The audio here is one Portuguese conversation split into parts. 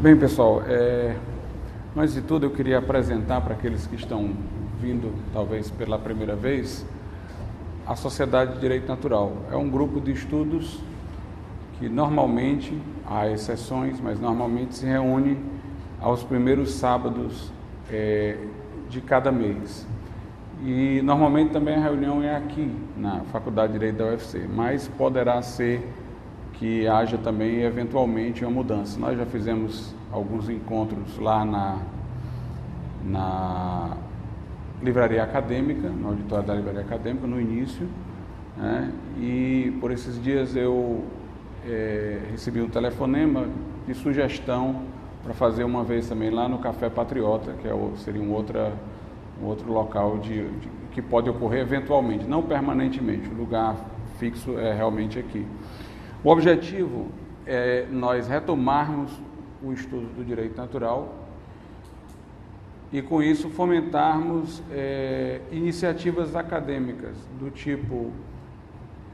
Bem, pessoal, antes de tudo eu queria apresentar para aqueles que estão vindo, talvez pela primeira vez, a Sociedade de Direito Natural. É um grupo de estudos que normalmente, há exceções, mas normalmente se reúne aos primeiros sábados de cada mês. E normalmente também a reunião é aqui, na Faculdade de Direito da UFC, mas poderá ser que haja também, eventualmente, uma mudança. Nós já fizemos alguns encontros lá na Livraria Acadêmica, no auditório da Livraria Acadêmica, no início, né? E por esses dias eu recebi um telefonema de sugestão para fazer uma vez também lá no Café Patriota, que seria um outro local que pode ocorrer eventualmente, não permanentemente. O lugar fixo é realmente aqui. O objetivo é nós retomarmos o estudo do direito natural e, com isso, fomentarmos iniciativas acadêmicas do tipo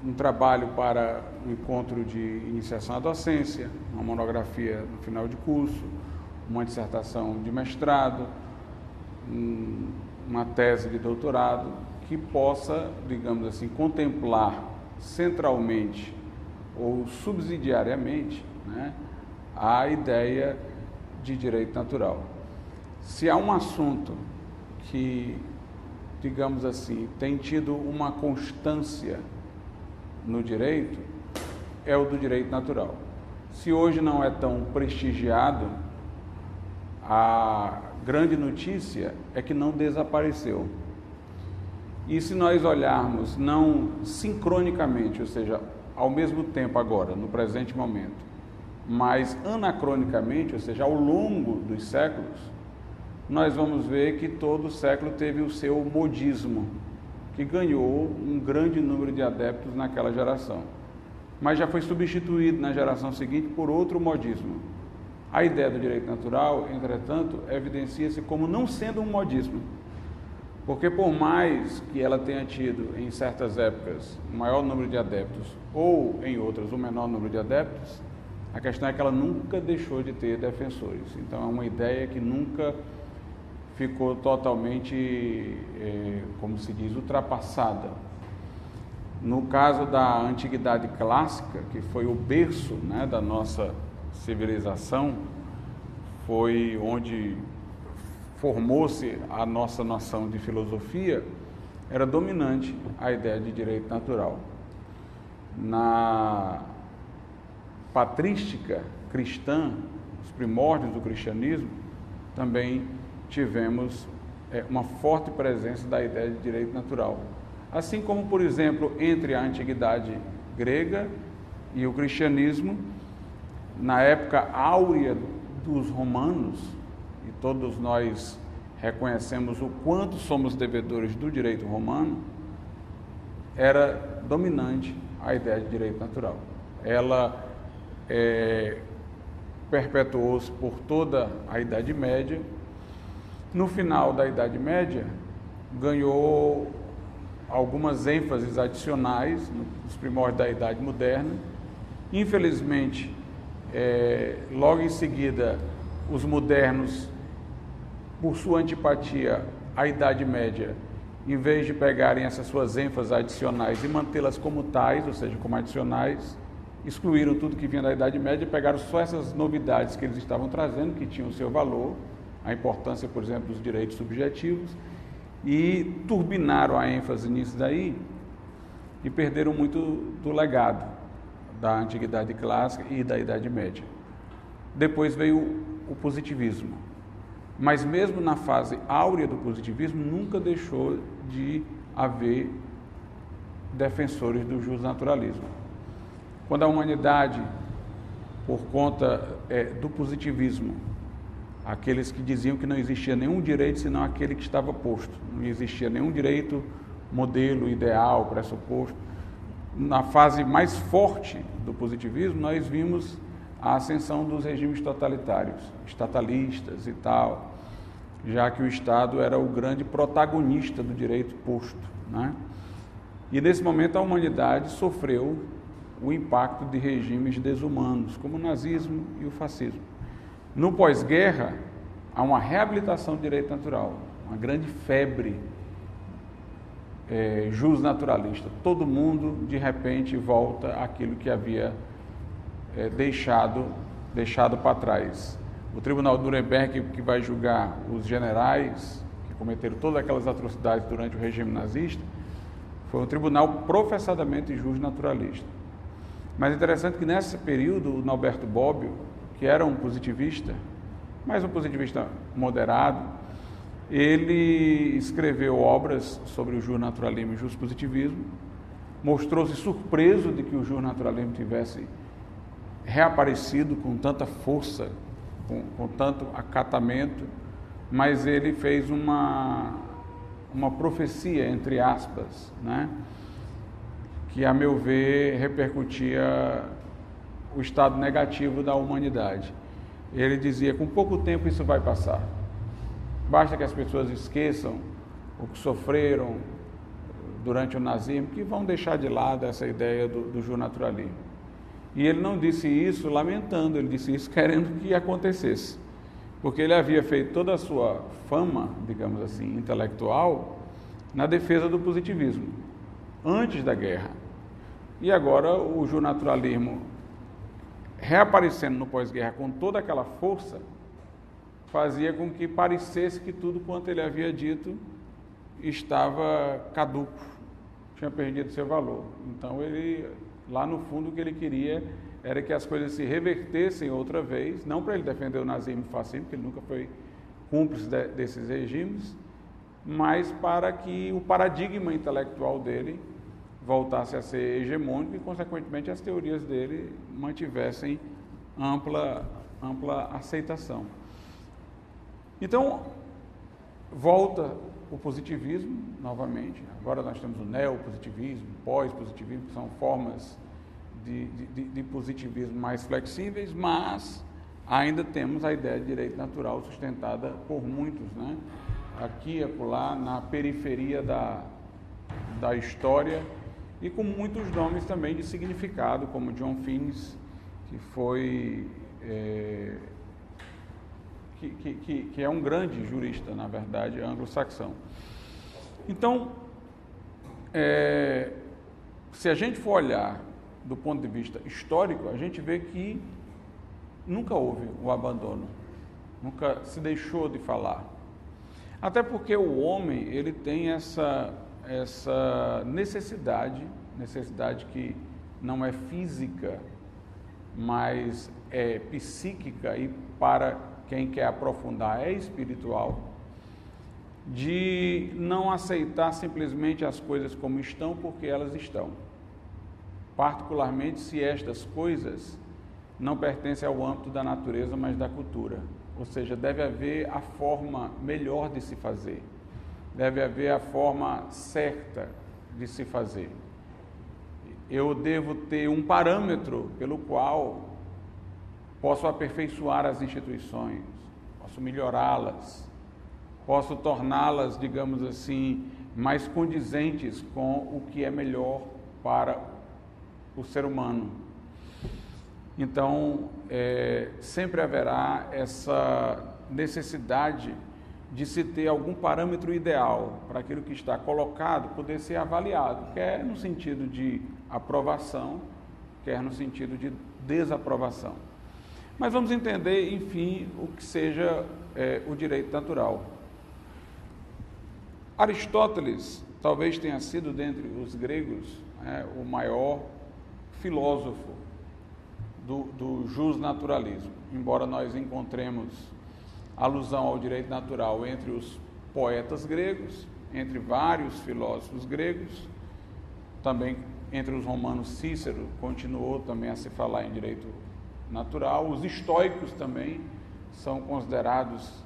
um trabalho para um encontro de iniciação à docência, uma monografia no final de curso, uma dissertação de mestrado, uma tese de doutorado, que possa, digamos assim, contemplar centralmente ou subsidiariamente, né, a ideia de direito natural. Se há um assunto que, digamos assim, tem tido uma constância no direito, é o do direito natural. Se hoje não é tão prestigiado, a grande notícia é que não desapareceu. E se nós olharmos não sincronicamente, ou seja, ao mesmo tempo agora, no presente momento, mas anacronicamente, ou seja, ao longo dos séculos, nós vamos ver que todo século teve o seu modismo, que ganhou um grande número de adeptos naquela geração, mas já foi substituído na geração seguinte por outro modismo. A ideia do direito natural, entretanto, evidencia-se como não sendo um modismo, porque por mais que ela tenha tido, em certas épocas, o maior número de adeptos, ou em outras, o menor número de adeptos, a questão é que ela nunca deixou de ter defensores. Então é uma ideia que nunca ficou totalmente, como se diz, ultrapassada. No caso da Antiguidade Clássica, que foi o berço, né, da nossa civilização, foi onde formou-se a nossa noção de filosofia, era dominante a ideia de direito natural. Na patrística cristã, os primórdios do cristianismo, também tivemos uma forte presença da ideia de direito natural. Assim como, por exemplo, entre a antiguidade grega e o cristianismo, na época áurea dos romanos, e todos nós reconhecemos o quanto somos devedores do direito romano, era dominante a ideia de direito natural. Ela perpetuou-se por toda a Idade Média. No final da Idade Média, ganhou algumas ênfases adicionais nos primórdios da Idade Moderna. Infelizmente, logo em seguida, os modernos, por sua antipatia à Idade Média, em vez de pegarem essas suas ênfases adicionais e mantê-las como tais, ou seja, como adicionais, excluíram tudo que vinha da Idade Média e pegaram só essas novidades que eles estavam trazendo, que tinham o seu valor, a importância, por exemplo, dos direitos subjetivos, e turbinaram a ênfase nisso daí e perderam muito do legado da Antiguidade Clássica e da Idade Média. Depois veio o positivismo, mas mesmo na fase áurea do positivismo nunca deixou de haver defensores do justnaturalismo. Quando a humanidade, por conta do positivismo, aqueles que diziam que não existia nenhum direito senão aquele que estava posto, não existia nenhum direito, modelo, ideal, pressuposto. Na fase mais forte do positivismo, nós vimos a ascensão dos regimes totalitários, estatalistas e tal, já que o Estado era o grande protagonista do direito posto, né? E nesse momento a humanidade sofreu o impacto de regimes desumanos, como o nazismo e o fascismo. No pós-guerra, há uma reabilitação do direito natural, uma grande febre justnaturalista. Todo mundo, de repente, volta àquilo que havia deixado para trás. O Tribunal de Nuremberg, que vai julgar os generais que cometeram todas aquelas atrocidades durante o regime nazista, foi um tribunal professadamente justnaturalista. Mas é interessante que nesse período, o Norberto Bobbio, que era um positivista, mas um positivista moderado, ele escreveu obras sobre o justnaturalismo e o justpositivismo, mostrou-se surpreso de que o justnaturalismo tivesse reaparecido com tanta força, com tanto acatamento, mas ele fez uma profecia, entre aspas, né? Que, a meu ver, repercutia o estado negativo da humanidade. Ele dizia: com pouco tempo isso vai passar. Basta que as pessoas esqueçam o que sofreram durante o nazismo, que vão deixar de lado essa ideia do justnaturalismo. E ele não disse isso lamentando, ele disse isso querendo que acontecesse. Porque ele havia feito toda a sua fama, digamos assim, intelectual, na defesa do positivismo, antes da guerra. E agora o justnaturalismo, reaparecendo no pós-guerra com toda aquela força, fazia com que parecesse que tudo quanto ele havia dito estava caduco, tinha perdido seu valor. Então ele, lá no fundo, o que ele queria era que as coisas se revertessem outra vez, não para ele defender o nazismo e o fascismo, porque ele nunca foi cúmplice desses regimes, mas para que o paradigma intelectual dele voltasse a ser hegemônico e, consequentemente, as teorias dele mantivessem ampla aceitação. Então, volta o positivismo novamente. Agora nós temos o neopositivismo, pós-positivismo, que são formas de positivismo mais flexíveis, mas ainda temos a ideia de direito natural sustentada por muitos, né? Aqui e acolá, na periferia da história, e com muitos nomes também de significado, como John Finnes, que foi que é um grande jurista, na verdade, anglo-saxão. Então, se a gente for olhar do ponto de vista histórico, a gente vê que nunca houve o abandono, nunca se deixou de falar. Até porque o homem, ele tem essa necessidade que não é física, mas é psíquica e, para quem quer aprofundar, é espiritual, de não aceitar simplesmente as coisas como estão, porque elas estão. Particularmente se estas coisas não pertencem ao âmbito da natureza, mas da cultura. Ou seja, deve haver a forma melhor de se fazer, deve haver a forma certa de se fazer. Eu devo ter um parâmetro pelo qual posso aperfeiçoar as instituições, posso melhorá-las, posso torná-las, digamos assim, mais condizentes com o que é melhor para o ser humano. Então, sempre haverá essa necessidade de se ter algum parâmetro ideal para aquilo que está colocado poder ser avaliado, quer no sentido de aprovação, quer no sentido de desaprovação. Mas vamos entender, enfim, o que seja o direito natural. Aristóteles talvez tenha sido, dentre os gregos, o maior filósofo do justnaturalismo, embora nós encontremos alusão ao direito natural entre os poetas gregos, entre vários filósofos gregos, também entre os romanos. Cícero continuou também a se falar em direito natural. Os estoicos também são considerados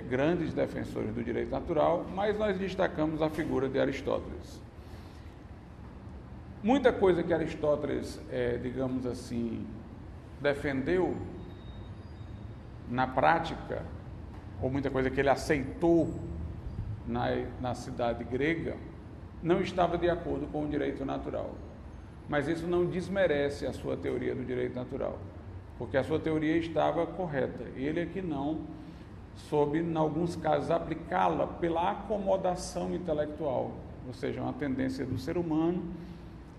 grandes defensores do direito natural, mas nós destacamos a figura de Aristóteles. Muita coisa que Aristóteles, digamos assim, defendeu na prática, ou muita coisa que ele aceitou na cidade grega, não estava de acordo com o direito natural. Mas isso não desmerece a sua teoria do direito natural. porque a sua teoria estava correta. Ele é que não soube, em alguns casos, aplicá-la pela acomodação intelectual, ou seja, uma tendência do ser humano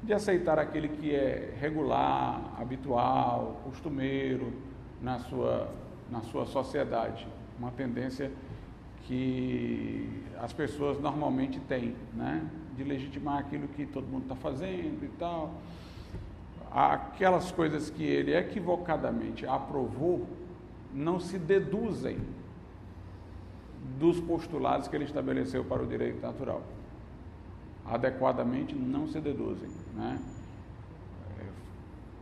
de aceitar aquele que é regular, habitual, costumeiro na sua sociedade, uma tendência que as pessoas normalmente têm, né? De legitimar aquilo que todo mundo está fazendo e tal. Aquelas coisas que ele equivocadamente aprovou não se deduzem dos postulados que ele estabeleceu para o direito natural. Adequadamente não se deduzem, né?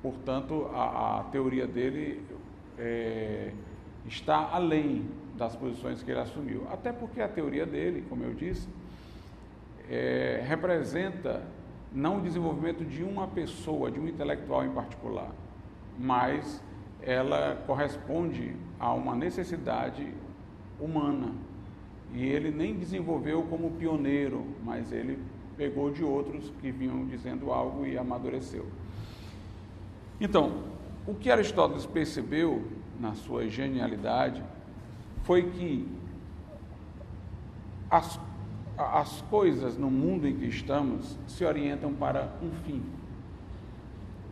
Portanto, a teoria dele está além das posições que ele assumiu. Até porque a teoria dele, como eu disse, representa não o desenvolvimento de uma pessoa, de um intelectual em particular, mas ela corresponde a uma necessidade humana. E ele nem desenvolveu como pioneiro, mas ele pegou de outros que vinham dizendo algo e amadureceu. Então, o que Aristóteles percebeu na sua genialidade foi que as coisas no mundo em que estamos se orientam para um fim.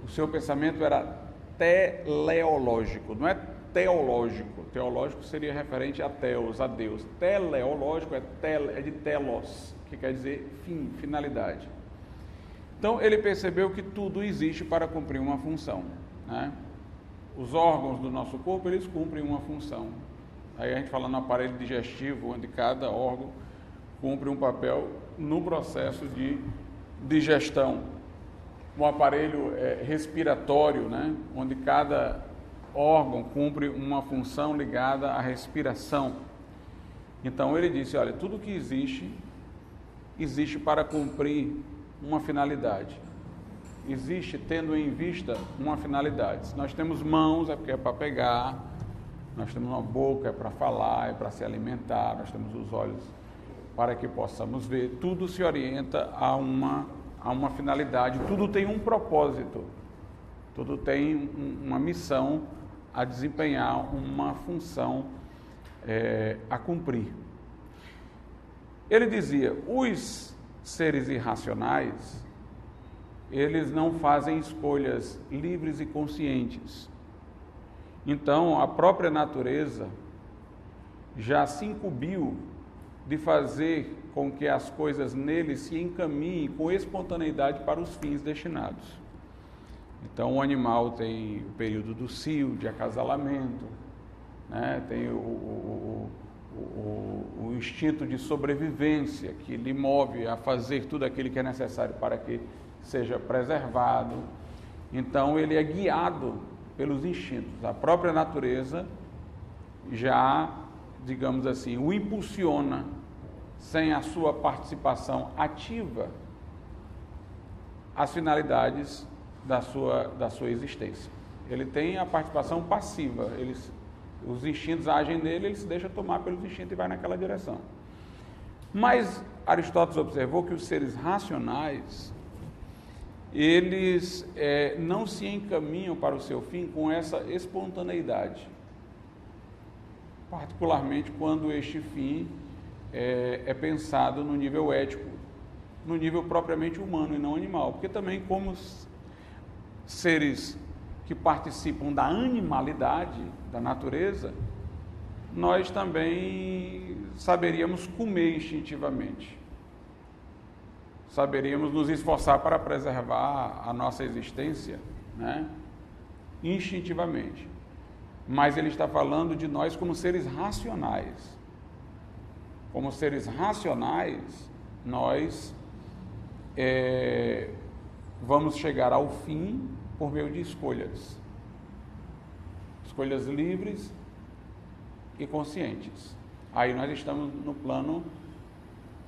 O seu pensamento era teleológico, não é teológico. Teológico seria referente a teos, a Deus. Teleológico é de telos, que quer dizer fim, finalidade. Então, ele percebeu que tudo existe para cumprir uma função, né? Os órgãos do nosso corpo, eles cumprem uma função. Aí a gente fala no aparelho digestivo, onde cada órgão cumpre um papel no processo de digestão. Um aparelho respiratório, né? Onde cada órgão cumpre uma função ligada à respiração. Então ele disse, olha, tudo que existe para cumprir uma finalidade. Existe tendo em vista uma finalidade. Se nós temos mãos, é porque é para pegar. Nós temos uma boca, é para falar, é para se alimentar. Nós temos os olhos para que possamos ver. Tudo se orienta a uma finalidade. Tudo tem um propósito. Tudo tem uma missão a desempenhar, uma função a cumprir. Ele dizia, os seres irracionais, eles não fazem escolhas livres e conscientes. Então, a própria natureza já se incumbiu de fazer com que as coisas neles se encaminhem com espontaneidade para os fins destinados. Então, o animal tem o período do cio, de acasalamento, né? Tem o instinto de sobrevivência, que lhe move a fazer tudo aquilo que é necessário para que seja preservado. Então, ele é guiado pelos instintos. A própria natureza já, digamos assim, o impulsiona, sem a sua participação ativa, as finalidades da sua existência. Ele tem a participação passiva, os instintos agem nele, ele se deixa tomar pelos instintos e vai naquela direção. Mas Aristóteles observou que os seres racionais, eles não se encaminham para o seu fim com essa espontaneidade, particularmente quando este fim é pensado no nível ético, no nível propriamente humano e não animal, porque também como seres que participam da animalidade da natureza, nós também saberíamos comer instintivamente, saberíamos nos esforçar para preservar a nossa existência, né? Instintivamente. Mas ele está falando de nós como seres racionais. Como seres racionais, nós vamos chegar ao fim por meio de escolhas livres e conscientes. Aí nós estamos no plano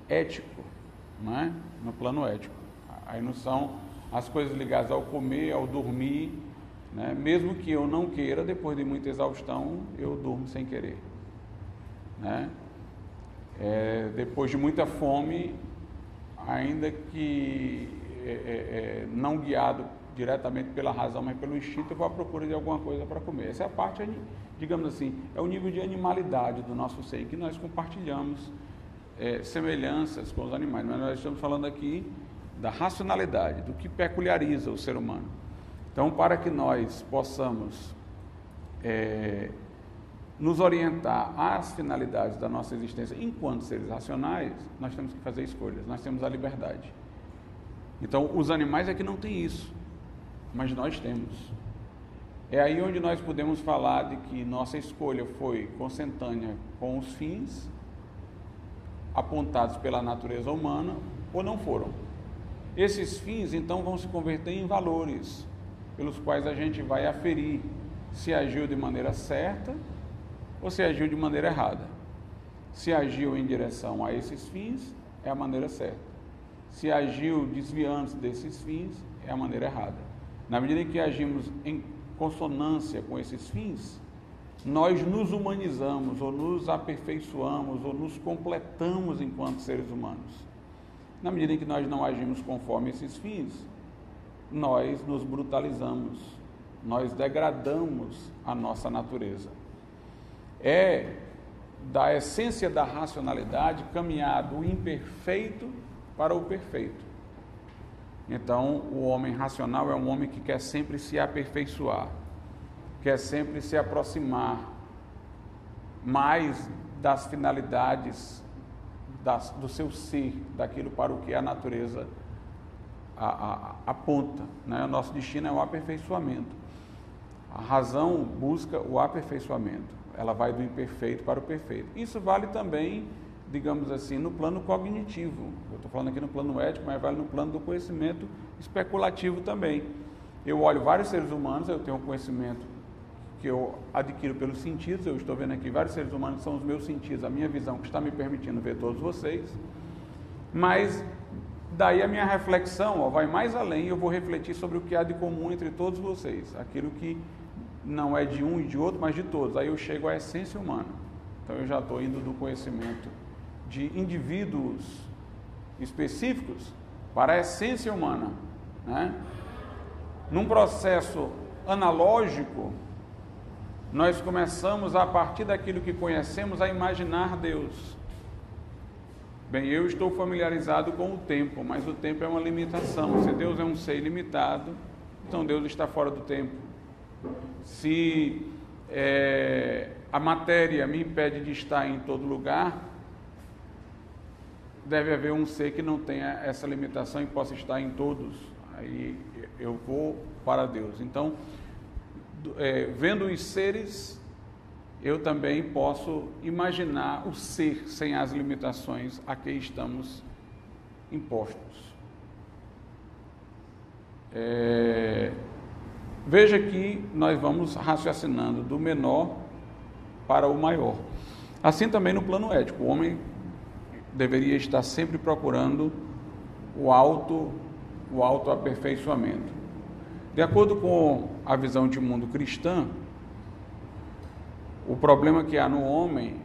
ético, não é? No plano ético. Aí não são as coisas ligadas ao comer, ao dormir, né? Mesmo que eu não queira, depois de muita exaustão, eu durmo sem querer, né? Depois de muita fome, ainda que não guiado diretamente pela razão, mas pelo instinto, eu vou à procura de alguma coisa para comer. Essa é a parte, digamos assim, é o nível de animalidade do nosso ser, em que nós compartilhamos semelhanças com os animais, mas nós estamos falando aqui da racionalidade, do que peculiariza o ser humano. Então, para que nós possamos nos orientar às finalidades da nossa existência enquanto seres racionais, nós temos que fazer escolhas, nós temos a liberdade. Então, os animais é que não têm isso, mas nós temos. É aí onde nós podemos falar de que nossa escolha foi consentânea com os fins apontados pela natureza humana ou não foram. Esses fins, então, vão se converter em valores, pelos quais a gente vai aferir se agiu de maneira certa ou se agiu de maneira errada. Se agiu em direção a esses fins, é a maneira certa. Se agiu desviando desses fins, é a maneira errada. Na medida em que agimos em consonância com esses fins, nós nos humanizamos, ou nos aperfeiçoamos, ou nos completamos enquanto seres humanos. Na medida em que nós não agimos conforme esses fins, nós nos brutalizamos, nós degradamos a nossa natureza. É da essência da racionalidade caminhar do imperfeito para o perfeito. Então, o homem racional é um homem que quer sempre se aperfeiçoar, quer sempre se aproximar mais das finalidades do seu ser, daquilo para o que a natureza aponta, né? O nosso destino é o aperfeiçoamento. A razão busca o aperfeiçoamento, ela vai do imperfeito para o perfeito. Isso vale também, digamos assim, no plano cognitivo. Eu estou falando aqui no plano ético, mas vale no plano do conhecimento especulativo também. Eu olho vários seres humanos, eu tenho um conhecimento que eu adquiro pelos sentidos, eu estou vendo aqui vários seres humanos, são os meus sentidos, a minha visão que está me permitindo ver todos vocês, mas daí a minha reflexão vai mais além, eu vou refletir sobre o que há de comum entre todos vocês, aquilo que não é de um e de outro, mas de todos. Aí eu chego à essência humana. Então eu já estou indo do conhecimento de indivíduos específicos para a essência humana, né? Num processo analógico, nós começamos, a partir daquilo que conhecemos, a imaginar Deus. Bem, eu estou familiarizado com o tempo, mas o tempo é uma limitação. Se Deus é um ser ilimitado, então Deus está fora do tempo. Se a matéria me impede de estar em todo lugar, deve haver um ser que não tenha essa limitação e possa estar em todos. Aí eu vou para Deus. Então, vendo os seres, eu também posso imaginar o ser sem as limitações a que estamos impostos. Veja que nós vamos raciocinando do menor para o maior. Assim também no plano ético, o homem deveria estar sempre procurando o autoaperfeiçoamento. De acordo com a visão de mundo cristã, o problema que há no homem,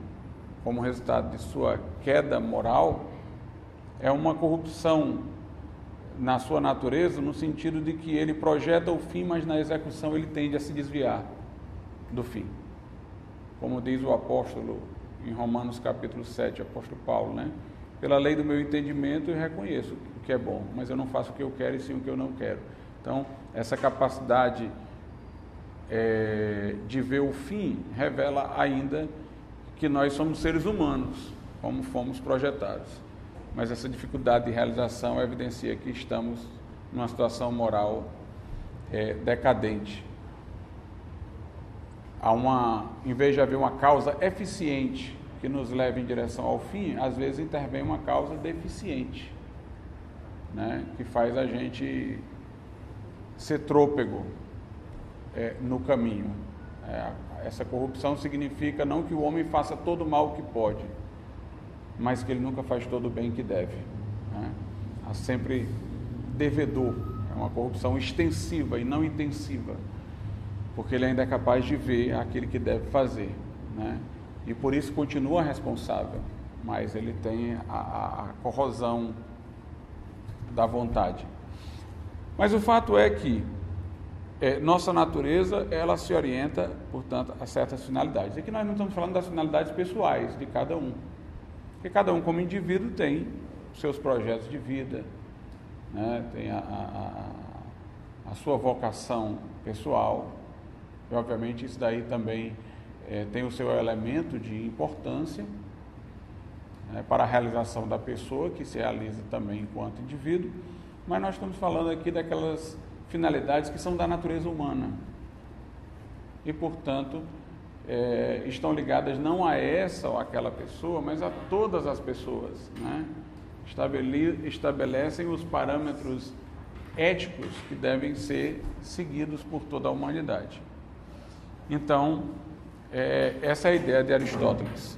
como resultado de sua queda moral, é uma corrupção na sua natureza, no sentido de que ele projeta o fim, mas na execução ele tende a se desviar do fim. Como diz o apóstolo em Romanos capítulo 7, o apóstolo Paulo, né? Pela lei do meu entendimento eu reconheço o que é bom, mas eu não faço o que eu quero e sim o que eu não quero. Então, essa capacidade de ver o fim revela ainda que nós somos seres humanos, como fomos projetados. Mas essa dificuldade de realização evidencia que estamos numa situação moral decadente. Em vez de haver uma causa eficiente que nos leve em direção ao fim, às vezes intervém uma causa deficiente, né, que faz a gente ser trôpego no caminho. Essa corrupção significa não que o homem faça todo o mal que pode, mas que ele nunca faz todo o bem que deve, né? Há sempre devedor, é uma corrupção extensiva e não intensiva, porque ele ainda é capaz de ver aquilo que deve fazer, né? E por isso continua responsável, mas ele tem a corrosão da vontade. Mas o fato é que nossa natureza, ela se orienta, portanto, a certas finalidades. Aqui nós não estamos falando das finalidades pessoais de cada um, porque cada um como indivíduo tem seus projetos de vida, né? Tem a sua vocação pessoal, e obviamente isso daí também tem o seu elemento de importância, né, para a realização da pessoa, que se realiza também enquanto indivíduo, mas nós estamos falando aqui daquelas finalidades que são da natureza humana e, portanto, estão ligadas não a essa ou aquela pessoa, mas a todas as pessoas, né? Estabelecem os parâmetros éticos que devem ser seguidos por toda a humanidade. Então, essa é a ideia de Aristóteles.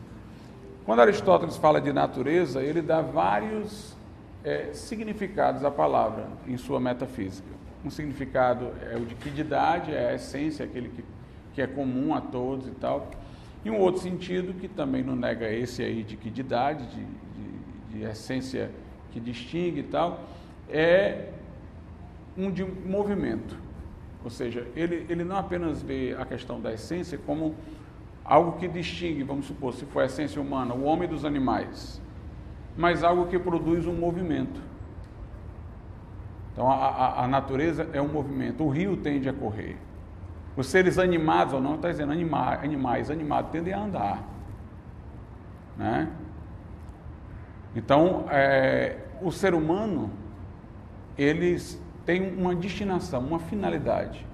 Quando Aristóteles fala de natureza, ele dá vários significados à palavra em sua metafísica. Um significado é o de quiddidade, é a essência, aquele que é comum a todos e tal. E um outro sentido, que também não nega esse aí de quiddidade, de essência que distingue e tal, é um de movimento. Ou seja, ele não apenas vê a questão da essência como algo que distingue, vamos supor, se for a essência humana, o homem dos animais, mas algo que produz um movimento. Então, a natureza é um movimento, o rio tende a correr. Os seres animados ou não, está dizendo animais animados tendem a andar, né? Então, o ser humano, eles têm uma destinação, uma finalidade,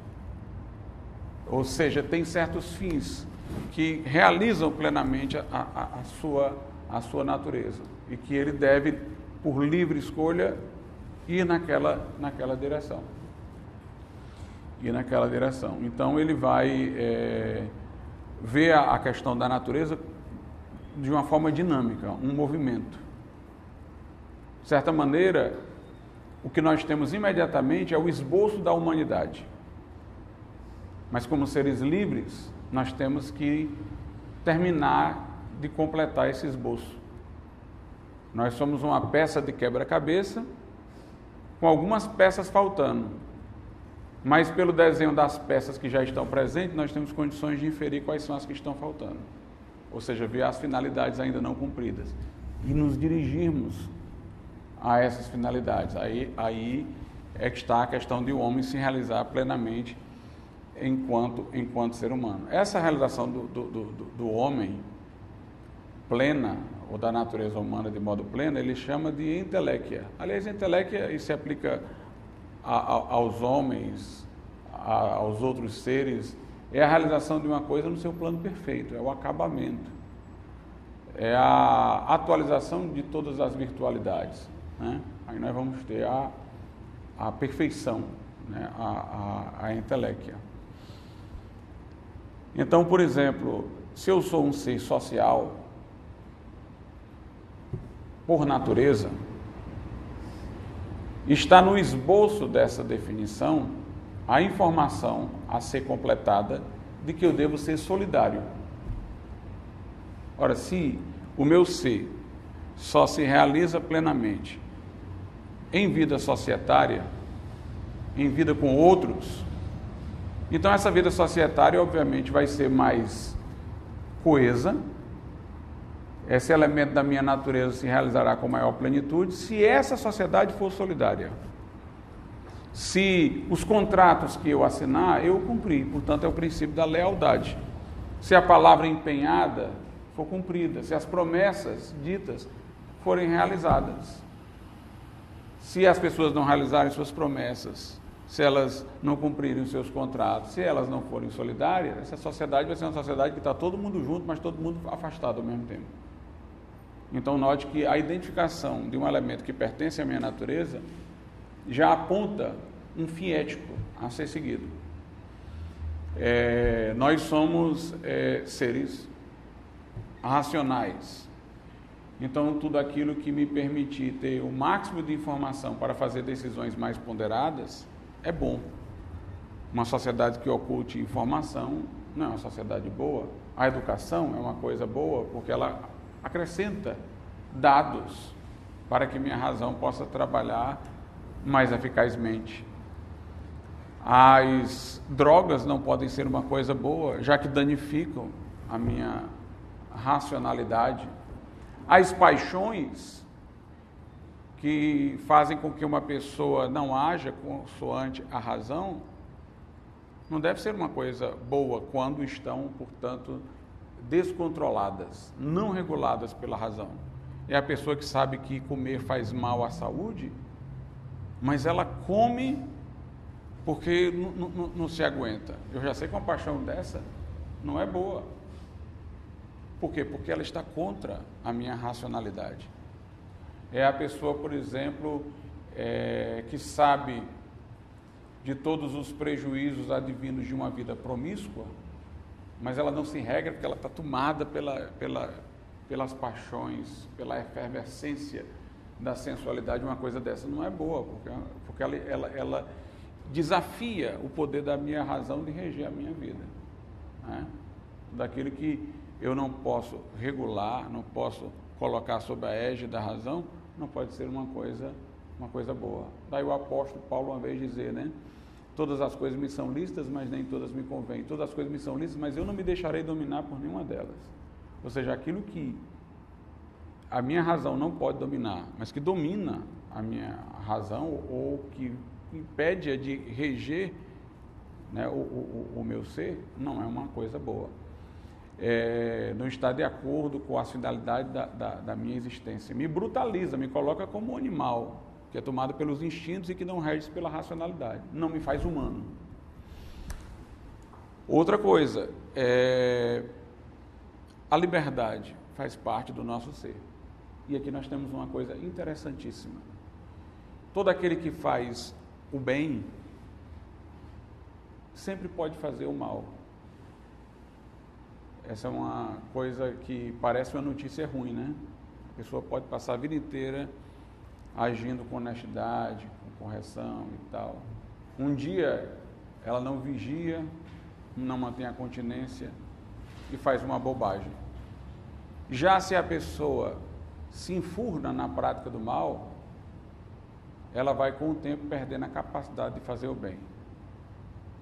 ou seja, tem certos fins que realizam plenamente a sua natureza e que ele deve, por livre escolha, ir naquela direção. Então, ele vai ver a questão da natureza de uma forma dinâmica, um movimento. De certa maneira, o que nós temos imediatamente é o esboço da humanidade. Mas como seres livres, nós temos que terminar de completar esse esboço. Nós somos uma peça de quebra-cabeça, com algumas peças faltando. Mas pelo desenho das peças que já estão presentes, nós temos condições de inferir quais são as que estão faltando. Ou seja, ver as finalidades ainda não cumpridas. E nos dirigirmos a essas finalidades. Aí é que está a questão de o homem se realizar plenamente enquanto ser humano. Essa realização do homem plena, ou da natureza humana de modo pleno, ele chama de entelequia. Aliás, entelequia, isso se aplica aos homens, aos outros seres, é a realização de uma coisa no seu plano perfeito, é o acabamento, é a atualização de todas as virtualidades, né? Aí nós vamos ter a perfeição, né? a entelequia. Então, por exemplo, se eu sou um ser social, por natureza, está no esboço dessa definição a informação a ser completada de que eu devo ser solidário. Ora, se o meu ser só se realiza plenamente em vida societária, em vida com outros, então essa vida societária obviamente vai ser mais coesa, esse elemento da minha natureza se realizará com maior plenitude se essa sociedade for solidária. Se os contratos que eu assinar, eu cumprir, portanto é o princípio da lealdade. Se a palavra empenhada for cumprida, se as promessas ditas forem realizadas. Se as pessoas não realizarem suas promessas, se elas não cumprirem os seus contratos, se elas não forem solidárias, essa sociedade vai ser uma sociedade que está todo mundo junto, mas todo mundo afastado ao mesmo tempo. Então note que a identificação de um elemento que pertence à minha natureza já aponta um fim ético a ser seguido. Nós somos seres racionais. Então tudo aquilo que me permitir ter o máximo de informação para fazer decisões mais ponderadas é bom. Uma sociedade que oculte informação não é uma sociedade boa. A educação é uma coisa boa porque ela acrescenta dados para que minha razão possa trabalhar mais eficazmente. As drogas não podem ser uma coisa boa, já que danificam a minha racionalidade. As paixões que fazem com que uma pessoa não haja consoante a razão, não deve ser uma coisa boa quando estão, portanto, descontroladas, não reguladas pela razão. É a pessoa que sabe que comer faz mal à saúde, mas ela come porque não se aguenta. Eu já sei que uma paixão dessa não é boa. Por quê? Porque ela está contra a minha racionalidade. É a pessoa, por exemplo, que sabe de todos os prejuízos advindos de uma vida promíscua, mas ela não se regra porque ela está tomada pelas paixões, pela efervescência da sensualidade. Uma coisa dessa não é boa, porque ela desafia o poder da minha razão de reger a minha vida, né? Daquilo que eu não posso regular, não posso colocar sob a égide da razão, não pode ser uma coisa boa. Daí o apóstolo Paulo uma vez dizer, né? Todas as coisas me são lícitas, mas nem todas me convêm. Todas as coisas me são lícitas, mas eu não me deixarei dominar por nenhuma delas. Ou seja, aquilo que a minha razão não pode dominar, mas que domina a minha razão ou que impede de reger, né, o meu ser, não é uma coisa boa. Não está de acordo com a finalidade da minha existência. Me brutaliza, me coloca como um animal, que é tomado pelos instintos e que não rege pela racionalidade. Não me faz humano. Outra coisa, a liberdade faz parte do nosso ser. E aqui nós temos uma coisa interessantíssima. Todo aquele que faz o bem sempre pode fazer o mal. Essa é uma coisa que parece uma notícia ruim, né? A pessoa pode passar a vida inteira agindo com honestidade, com correção e tal. Um dia ela não vigia, não mantém a continência e faz uma bobagem. Já se a pessoa se enfurna na prática do mal, ela vai com o tempo perdendo a capacidade de fazer o bem,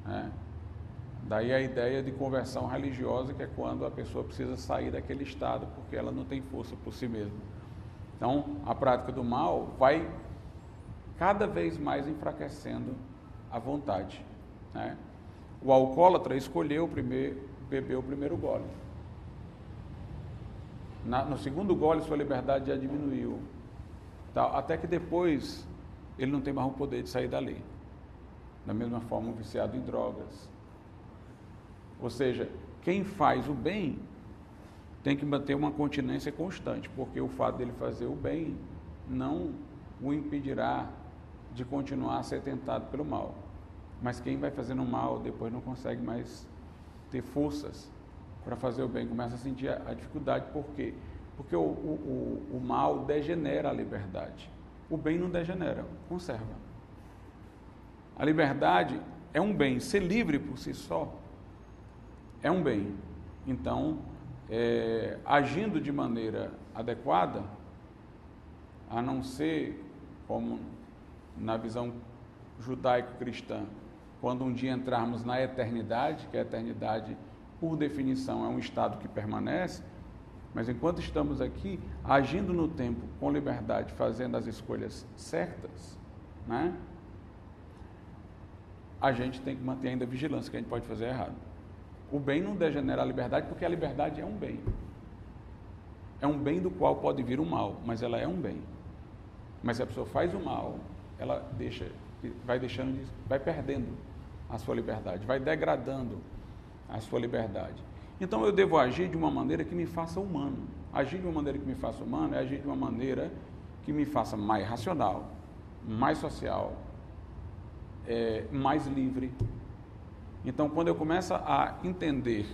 né? Daí a ideia de conversão religiosa, que é quando a pessoa precisa sair daquele estado porque ela não tem força por si mesma. Então, a prática do mal vai cada vez mais enfraquecendo a vontade, né? O alcoólatra escolheu beber o primeiro gole. No segundo gole, sua liberdade já diminuiu, até que depois ele não tem mais o poder de sair dali. Da mesma forma, o viciado em drogas. Ou seja, quem faz o bem tem que manter uma continência constante, porque o fato dele fazer o bem não o impedirá de continuar a ser tentado pelo mal. Mas quem vai fazendo o mal depois não consegue mais ter forças para fazer o bem, começa a sentir a dificuldade. Por quê? Porque o mal degenera a liberdade. O bem não degenera, conserva. A liberdade é um bem, ser livre por si só é um bem. Então, agindo de maneira adequada, a não ser como na visão judaico-cristã, quando um dia entrarmos na eternidade, que a eternidade, por definição, é um estado que permanece, mas enquanto estamos aqui, agindo no tempo com liberdade, fazendo as escolhas certas, né, a gente tem que manter ainda a vigilância, que a gente pode fazer errado. O bem não degenera a liberdade, porque a liberdade é um bem. É um bem do qual pode vir o mal, mas ela é um bem. Mas se a pessoa faz o mal, ela vai perdendo a sua liberdade, vai degradando a sua liberdade. Então eu devo agir de uma maneira que me faça humano. Agir de uma maneira que me faça humano é agir de uma maneira que me faça mais racional, mais social, mais livre. Então, quando eu começo a entender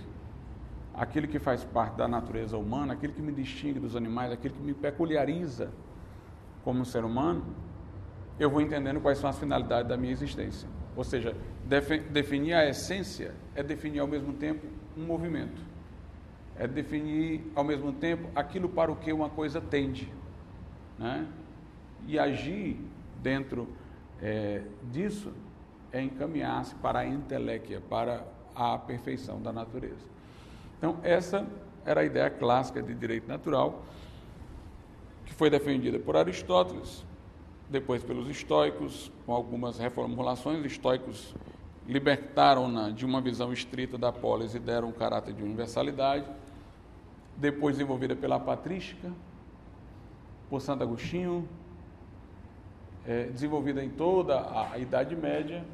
aquilo que faz parte da natureza humana, aquilo que me distingue dos animais, aquilo que me peculiariza como ser humano, eu vou entendendo quais são as finalidades da minha existência. Ou seja, definir a essência é definir ao mesmo tempo um movimento. É definir ao mesmo tempo aquilo para o que uma coisa tende, né? E agir dentro disso é encaminhar-se para a inteléquia, para a perfeição da natureza. Então, essa era a ideia clássica de direito natural, que foi defendida por Aristóteles, depois pelos estoicos, com algumas reformulações. Os estoicos libertaram-na de uma visão estrita da polis e deram um caráter de universalidade, depois desenvolvida pela patrística, por Santo Agostinho, desenvolvida em toda a Idade Média,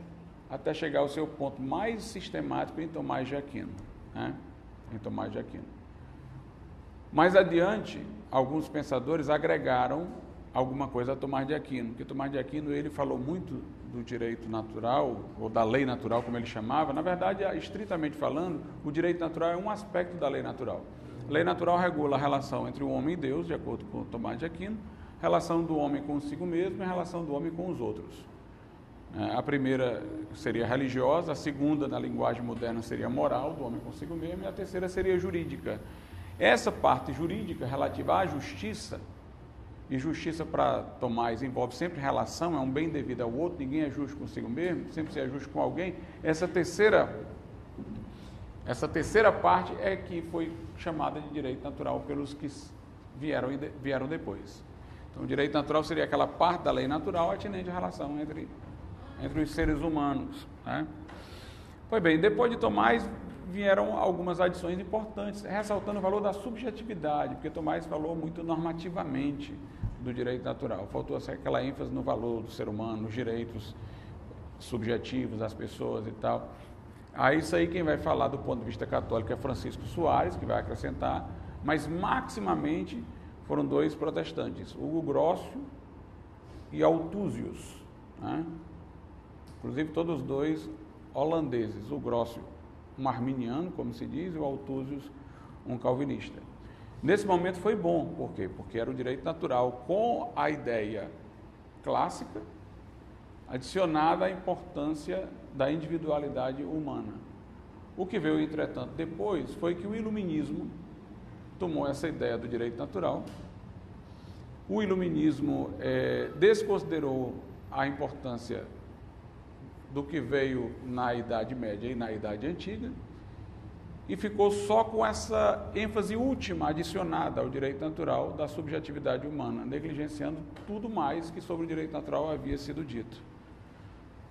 até chegar ao seu ponto mais sistemático em Tomás de Aquino, né? Em Tomás de Aquino. Mais adiante, alguns pensadores agregaram alguma coisa a Tomás de Aquino, porque Tomás de Aquino ele falou muito do direito natural, ou da lei natural, como ele chamava. Na verdade, estritamente falando, o direito natural é um aspecto da lei natural. A lei natural regula a relação entre o homem e Deus, de acordo com Tomás de Aquino, a relação do homem consigo mesmo e a relação do homem com os outros. A primeira seria religiosa, a segunda, na linguagem moderna, seria moral, do homem consigo mesmo, e a terceira seria jurídica. Essa parte jurídica relativa à justiça, e justiça para Tomás envolve sempre relação, é um bem devido ao outro, ninguém é justo consigo mesmo, sempre se é justo com alguém. Essa terceira parte é que foi chamada de direito natural pelos que vieram depois. Então, o direito natural seria aquela parte da lei natural atinente à relação entre os seres humanos, né? Pois bem, depois de Tomás vieram algumas adições importantes, ressaltando o valor da subjetividade, porque Tomás falou muito normativamente do direito natural. Faltou aquela ênfase no valor do ser humano, nos direitos subjetivos das pessoas e tal. Aí isso aí quem vai falar do ponto de vista católico é Francisco Soares, que vai acrescentar, mas maximamente foram dois protestantes, Hugo Grocio e Althusius, né? Inclusive todos dois holandeses, o Grocio um arminiano, como se diz, e o Althusius um calvinista. Nesse momento foi bom, por quê? Porque era o direito natural com a ideia clássica, adicionada à importância da individualidade humana. O que veio, entretanto, depois foi que o iluminismo tomou essa ideia do direito natural. O iluminismo desconsiderou a importância do que veio na Idade Média e na Idade Antiga, e ficou só com essa ênfase última adicionada ao direito natural da subjetividade humana, negligenciando tudo mais que sobre o direito natural havia sido dito.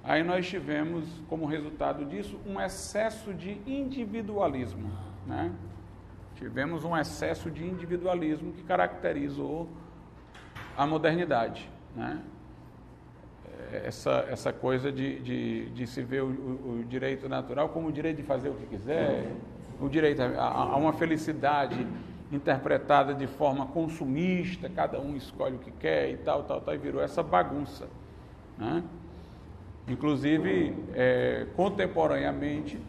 Aí nós tivemos, como resultado disso, um excesso de individualismo, né? Tivemos um excesso de individualismo que caracterizou a modernidade, né? Essa coisa de se ver o direito natural como o direito de fazer o que quiser, o direito a uma felicidade interpretada de forma consumista, cada um escolhe o que quer e tal, e virou essa bagunça, né? Inclusive, contemporaneamente,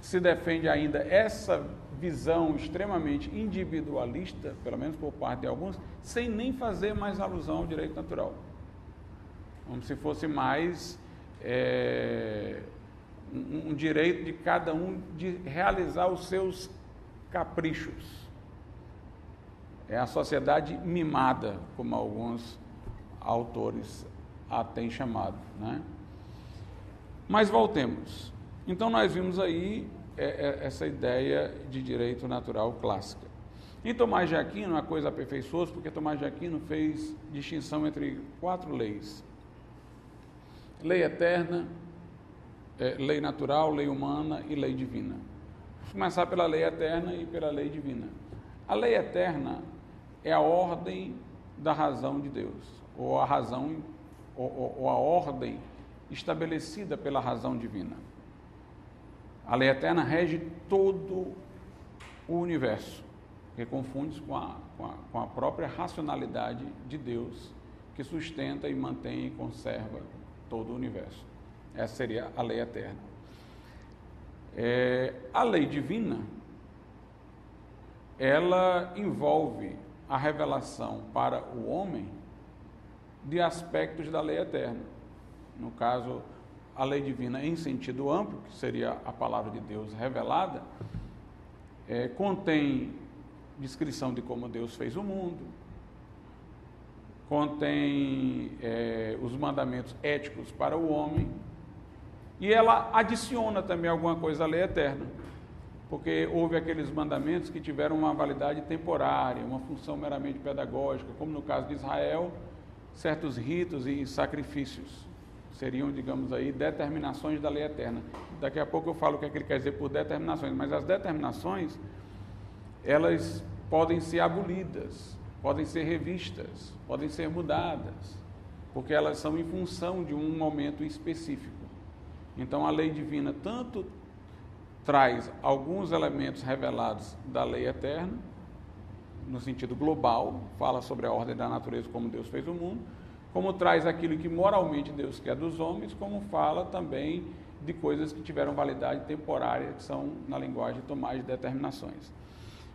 se defende ainda essa visão extremamente individualista, pelo menos por parte de alguns, sem nem fazer mais alusão ao direito natural. Como se fosse mais um direito de cada um de realizar os seus caprichos. É a sociedade mimada, como alguns autores a têm chamado, né? Mas voltemos. Então nós vimos aí essa ideia de direito natural clássica. Em Tomás de Aquino, a coisa aperfeiçoou-se, porque Tomás de Aquino fez distinção entre 4 leis: lei eterna, lei natural, lei humana e lei divina. Vamos começar pela lei eterna e pela lei divina. A lei eterna é a ordem da razão de Deus, ou a razão, ou a ordem estabelecida pela razão divina. A lei eterna rege todo o universo, que confunde-se com a própria racionalidade de Deus, que sustenta e mantém e conserva todo o universo. Essa seria a lei eterna. A lei divina, ela envolve a revelação para o homem de aspectos da lei eterna. No caso, a lei divina em sentido amplo, que seria a palavra de Deus revelada, contém descrição de como Deus fez o mundo, contém os mandamentos éticos para o homem, E ela adiciona também alguma coisa à lei eterna, porque houve aqueles mandamentos que tiveram uma validade temporária, uma função meramente pedagógica, como no caso de Israel, certos ritos e sacrifícios seriam, digamos aí, determinações da lei eterna. Daqui a pouco eu falo o que é que ele quer dizer por determinações, mas as determinações, elas podem ser abolidas, podem ser revistas, podem ser mudadas, porque elas são em função de um momento específico. Então a lei divina tanto traz alguns elementos revelados da lei eterna, no sentido global, fala sobre a ordem da natureza, como Deus fez o mundo, como traz aquilo que moralmente Deus quer dos homens, como fala também de coisas que tiveram validade temporária, que são, na linguagem Tomás, de determinações.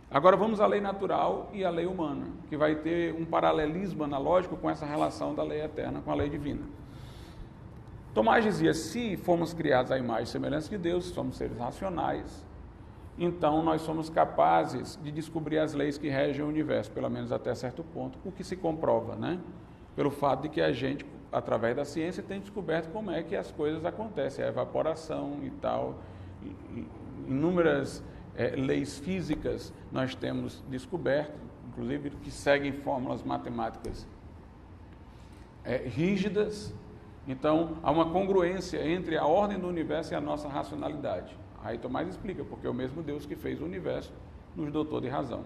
Agora vamos à lei natural e à lei humana, que vai ter um paralelismo analógico com essa relação da lei eterna com a lei divina. Tomás dizia, se fomos criados à imagem e semelhança de Deus, somos seres racionais, então nós somos capazes de descobrir as leis que regem o universo, pelo menos até certo ponto, o que se comprova, né? Pelo fato de que a gente, através da ciência, tem descoberto como é que as coisas acontecem, a evaporação e tal, inúmeras leis físicas nós temos descoberto, inclusive que seguem fórmulas matemáticas rígidas. Então, há uma congruência entre a ordem do universo e a nossa racionalidade. Aí Tomás explica, porque o mesmo Deus que fez o universo nos dotou de razão,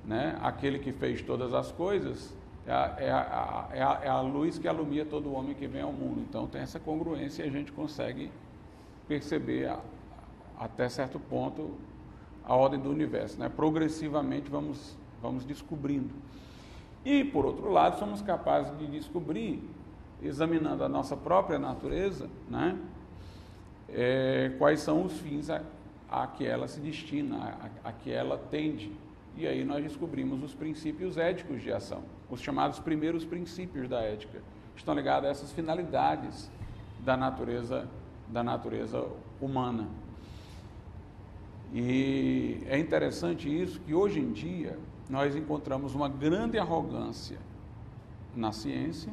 né? Aquele que fez todas as coisas é a luz que alumia todo homem que vem ao mundo. Então tem essa congruência e a gente consegue perceber até certo ponto a ordem do universo, né? Progressivamente vamos descobrindo. E por outro lado, somos capazes de descobrir, examinando a nossa própria natureza, né? Quais são os fins a que ela se destina, a que ela tende. E aí nós descobrimos os princípios éticos de ação, os chamados primeiros princípios da ética, estão ligados a essas finalidades da natureza humana. E é interessante isso, que hoje em dia nós encontramos uma grande arrogância na ciência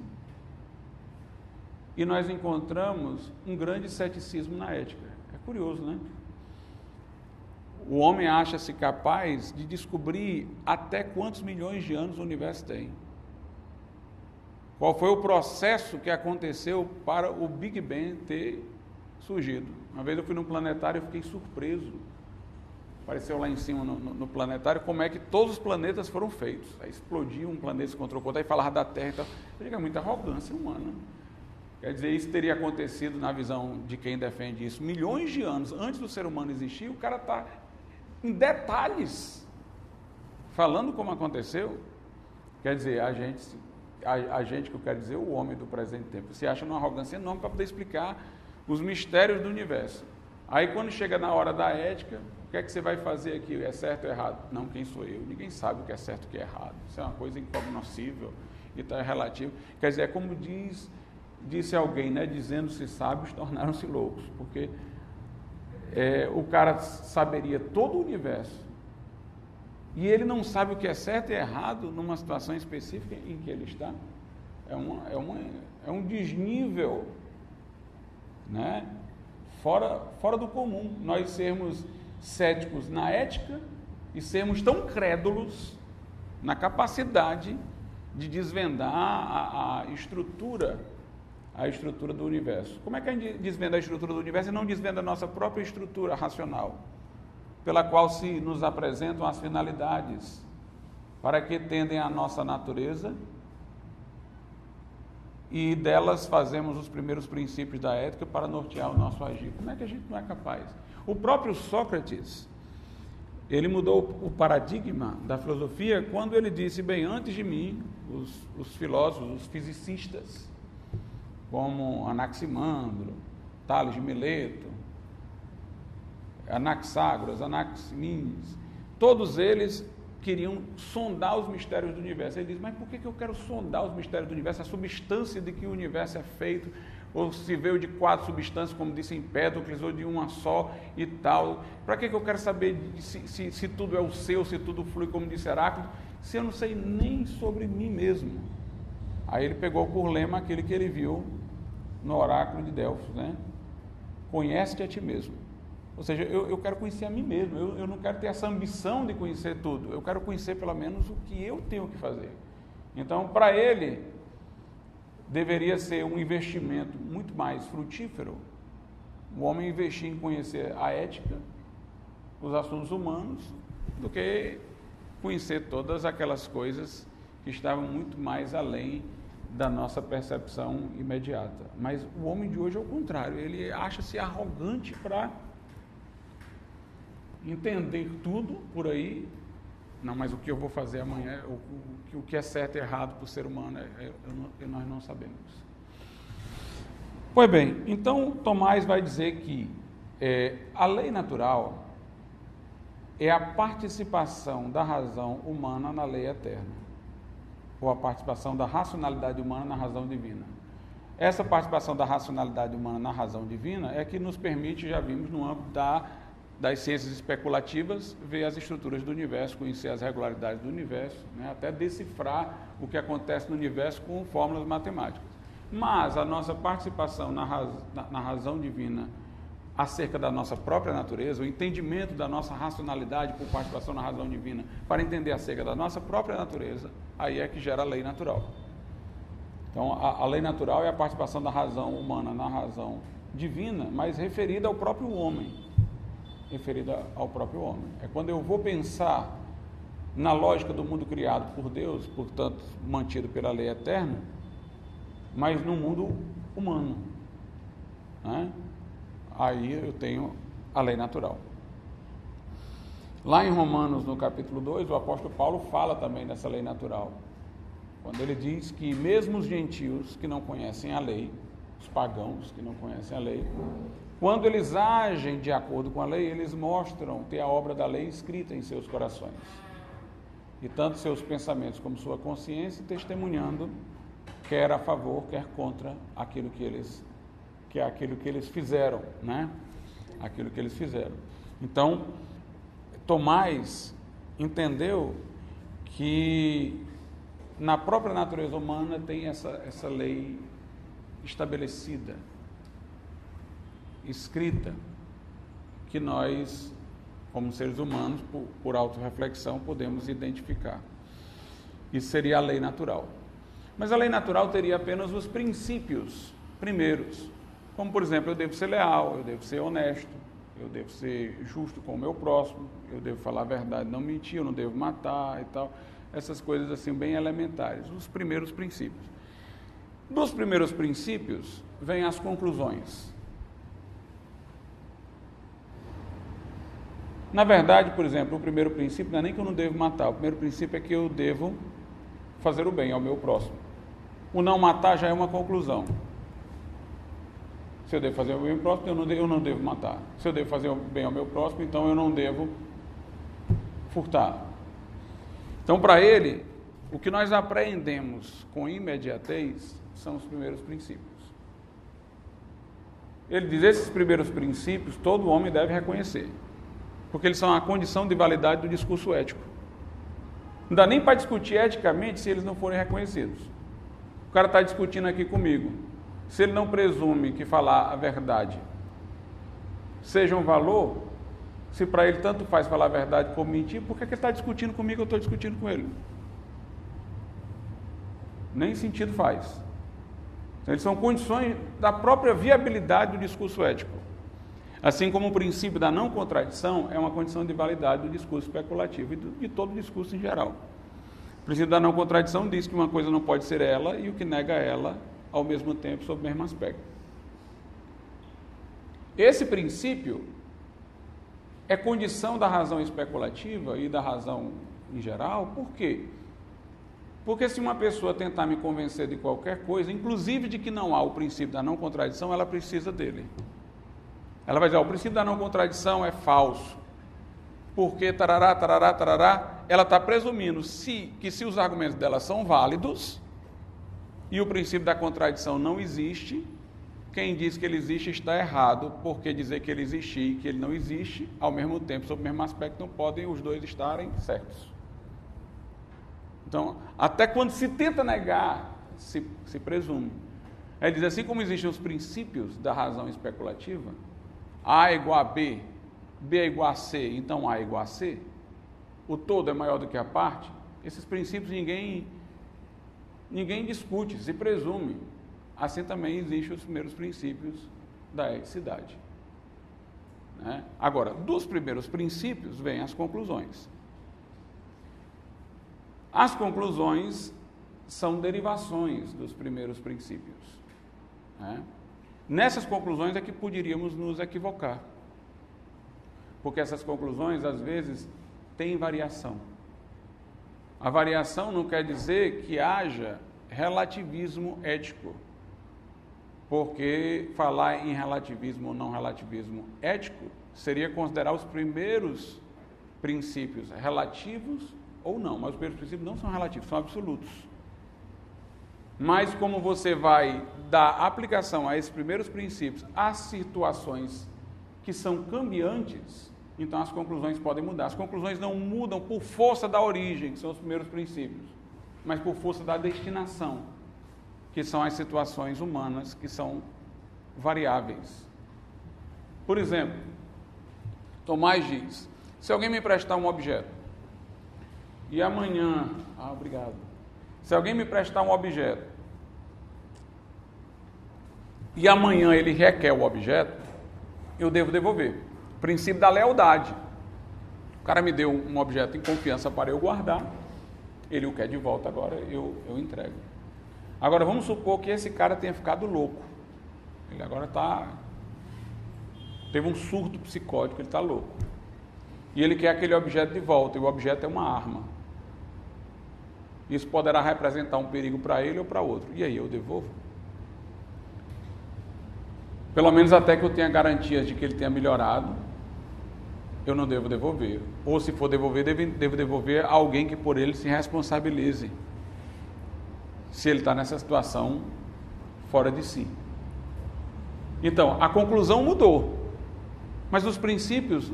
e nós encontramos um grande ceticismo na ética. É curioso, né? O homem acha-se capaz de descobrir até quantos milhões de anos o universo tem. Qual foi o processo que aconteceu para o Big Bang ter surgido? Uma vez eu fui num planetário e fiquei surpreso. Apareceu lá em cima no planetário como é que todos os planetas foram feitos. Aí explodiu um planeta, se encontrou com outro, aí falava da Terra e tal. Eu digo, é muita arrogância humana. Quer dizer, isso teria acontecido na visão de quem defende isso milhões de anos antes do ser humano existir. O cara está em detalhes falando como aconteceu. Quer dizer, a gente que eu quero dizer, o homem do presente tempo, se acha numa arrogância enorme para poder explicar os mistérios do universo. Aí quando chega na hora da ética, o que é que você vai fazer aqui? É certo ou errado? Não, quem sou eu? Ninguém sabe o que é certo e o que é errado. Isso é uma coisa incognoscível e está relativo. Quer dizer, é como disse alguém, né? Dizendo-se sábios, tornaram-se loucos, porque o cara saberia todo o universo e ele não sabe o que é certo e errado numa situação específica em que ele está. É um desnível, né? Fora do comum, nós sermos céticos na ética e sermos tão crédulos na capacidade de desvendar a estrutura do universo. Como é que a gente desvenda a estrutura do universo e não desvenda a nossa própria estrutura racional, pela qual se nos apresentam as finalidades para que tendem a nossa natureza e delas fazemos os primeiros princípios da ética para nortear o nosso agir? Como é que a gente não é capaz? O próprio Sócrates, ele mudou o paradigma da filosofia quando ele disse, bem, antes de mim, os filósofos, os fisicistas, como Anaximandro, Tales de Mileto, Anaxágoras, Anaximenes, todos eles queriam sondar os mistérios do universo. Ele diz, mas por que eu quero sondar os mistérios do universo? A substância de que o universo é feito, ou se veio de 4 substâncias, como disse Empédocles, ou de uma só e tal. Para que eu quero saber se tudo é o seu, se tudo flui, como disse Heráclito, se eu não sei nem sobre mim mesmo? Aí ele pegou por lema aquele que ele viu no oráculo de Delfos, né? conhece-te a ti mesmo. Ou seja, eu quero conhecer a mim mesmo, eu não quero ter essa ambição de conhecer tudo, eu quero conhecer pelo menos o que eu tenho que fazer. Então, para ele, deveria ser um investimento muito mais frutífero o homem investir em conhecer a ética, os assuntos humanos, do que conhecer todas aquelas coisas que estavam muito mais além da nossa percepção imediata. Mas o homem de hoje é o contrário, ele acha-se arrogante para entender tudo por aí. Não, mas o que eu vou fazer amanhã, o que é certo e errado para o ser humano, nós não sabemos. Pois bem, então Tomás vai dizer que a lei natural é a participação da razão humana na lei eterna, ou a participação da racionalidade humana na razão divina. Essa participação da racionalidade humana na razão divina é que nos permite, já vimos, no âmbito das ciências especulativas, ver as estruturas do universo, conhecer as regularidades do universo, né, até decifrar o que acontece no universo com fórmulas matemáticas. Mas a nossa participação na razão divina acerca da nossa própria natureza, o entendimento da nossa racionalidade por participação na razão divina, para entender acerca da nossa própria natureza, aí é que gera a lei natural. Então, a lei natural é a participação da razão humana na razão divina, mas referida ao próprio homem. É quando eu vou pensar na lógica do mundo criado por Deus, portanto, mantido pela lei eterna, mas no mundo humano, né? Aí eu tenho a lei natural. Lá em Romanos, no capítulo 2, o apóstolo Paulo fala também dessa lei natural, quando ele diz que mesmo os gentios que não conhecem a lei, os pagãos que não conhecem a lei, quando eles agem de acordo com a lei, eles mostram ter a obra da lei escrita em seus corações, e tanto seus pensamentos como sua consciência testemunhando, quer a favor, quer contra aquilo que eles fizeram, né? Aquilo que eles fizeram. Então, Tomás entendeu que na própria natureza humana tem essa lei estabelecida, escrita, que nós, como seres humanos, por autorreflexão, podemos identificar. Isso seria a lei natural. Mas a lei natural teria apenas os princípios primeiros, como, por exemplo, eu devo ser leal, eu devo ser honesto, eu devo ser justo com o meu próximo, eu devo falar a verdade, não mentir, eu não devo matar e tal, essas coisas assim bem elementares, os primeiros princípios. Dos primeiros princípios, vêm as conclusões. Na verdade, por exemplo, o primeiro princípio não é nem que eu não devo matar, o primeiro princípio é que eu devo fazer o bem ao meu próximo. O não matar já é uma conclusão. Se eu devo fazer o bem ao meu próximo, eu não devo matar. Se eu devo fazer o bem ao meu próximo, então eu não devo furtar. Então, para ele, o que nós aprendemos com imediatez são os primeiros princípios. Ele diz, esses primeiros princípios todo homem deve reconhecer, porque eles são a condição de validade do discurso ético. Não dá nem para discutir eticamente se eles não forem reconhecidos. O cara está discutindo aqui comigo. Se ele não presume que falar a verdade seja um valor, se para ele tanto faz falar a verdade como mentir, por que ele está discutindo comigo, eu estou discutindo com ele? Nem sentido faz. Então, eles são condições da própria viabilidade do discurso ético. Assim como o princípio da não contradição é uma condição de validade do discurso especulativo e de todo o discurso em geral. O princípio da não contradição diz que uma coisa não pode ser ela e o que nega ela ao mesmo tempo sob o mesmo aspecto. Esse princípio é condição da razão especulativa e da razão em geral. Por quê? Porque se uma pessoa tentar me convencer de qualquer coisa, inclusive de que não há o princípio da não contradição, ela precisa dele. Ela vai dizer, o princípio da não contradição é falso, porque tarará, tarará, tarará, ela está presumindo que se os argumentos dela são válidos e o princípio da contradição não existe, quem diz que ele existe está errado, porque dizer que ele existe e que ele não existe, ao mesmo tempo, sob o mesmo aspecto, não podem os dois estarem certos. Então, até quando se tenta negar, se presume. Ele diz assim como existem os princípios da razão especulativa, A é igual a B, B é igual a C, então A é igual a C, o todo é maior do que a parte, esses princípios ninguém discute, se presume. Assim também existem os primeiros princípios da eticidade. Né? Agora, dos primeiros princípios vêm as conclusões. As conclusões são derivações dos primeiros princípios. Né? Nessas conclusões é que poderíamos nos equivocar, porque essas conclusões, às vezes, têm variação. A variação não quer dizer que haja relativismo ético, porque falar em relativismo ou não relativismo ético seria considerar os primeiros princípios relativos ou não, mas os primeiros princípios não são relativos, são absolutos. Mas como você vai dar aplicação a esses primeiros princípios às situações que são cambiantes, então as conclusões podem mudar. As conclusões não mudam por força da origem, que são os primeiros princípios, mas por força da destinação, que são as situações humanas que são variáveis. Por exemplo, Tomás diz, se alguém me emprestar um objeto, e amanhã, obrigado, se alguém me prestar um objeto, e amanhã ele requer o objeto, eu devo devolver. Princípio da lealdade. O cara me deu um objeto em confiança para eu guardar, ele o quer de volta, agora eu entrego. Agora vamos supor que esse cara tenha ficado louco. Ele agora teve um surto psicótico, ele está louco. E ele quer aquele objeto de volta, e o objeto é uma arma. Isso poderá representar um perigo para ele ou para outro. E aí eu devolvo? Pelo menos até que eu tenha garantias de que ele tenha melhorado, eu não devo devolver. Ou se for devolver, devo devolver a alguém que por ele se responsabilize, se ele está nessa situação fora de si. Então, a conclusão mudou, mas os princípios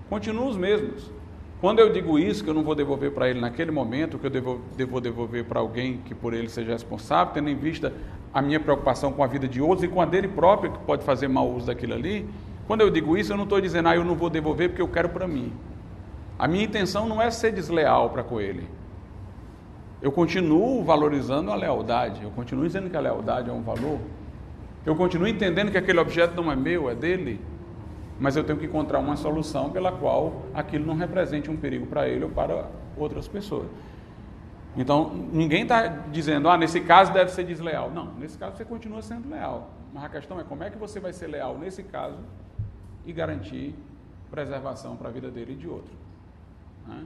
continuam os mesmos. Quando eu digo isso, que eu não vou devolver para ele naquele momento, que eu devo devolver para alguém que por ele seja responsável, tendo em vista a minha preocupação com a vida de outros e com a dele próprio, que pode fazer mau uso daquilo ali, quando eu digo isso, eu não estou dizendo, eu não vou devolver porque eu quero para mim. A minha intenção não é ser desleal para com ele. Eu continuo valorizando a lealdade, eu continuo dizendo que a lealdade é um valor, eu continuo entendendo que aquele objeto não é meu, é dele, mas eu tenho que encontrar uma solução pela qual aquilo não represente um perigo para ele ou para outras pessoas. Então, ninguém está dizendo, nesse caso deve ser desleal. Não, nesse caso você continua sendo leal. Mas a questão é como é que você vai ser leal nesse caso e garantir preservação para a vida dele e de outro. Né?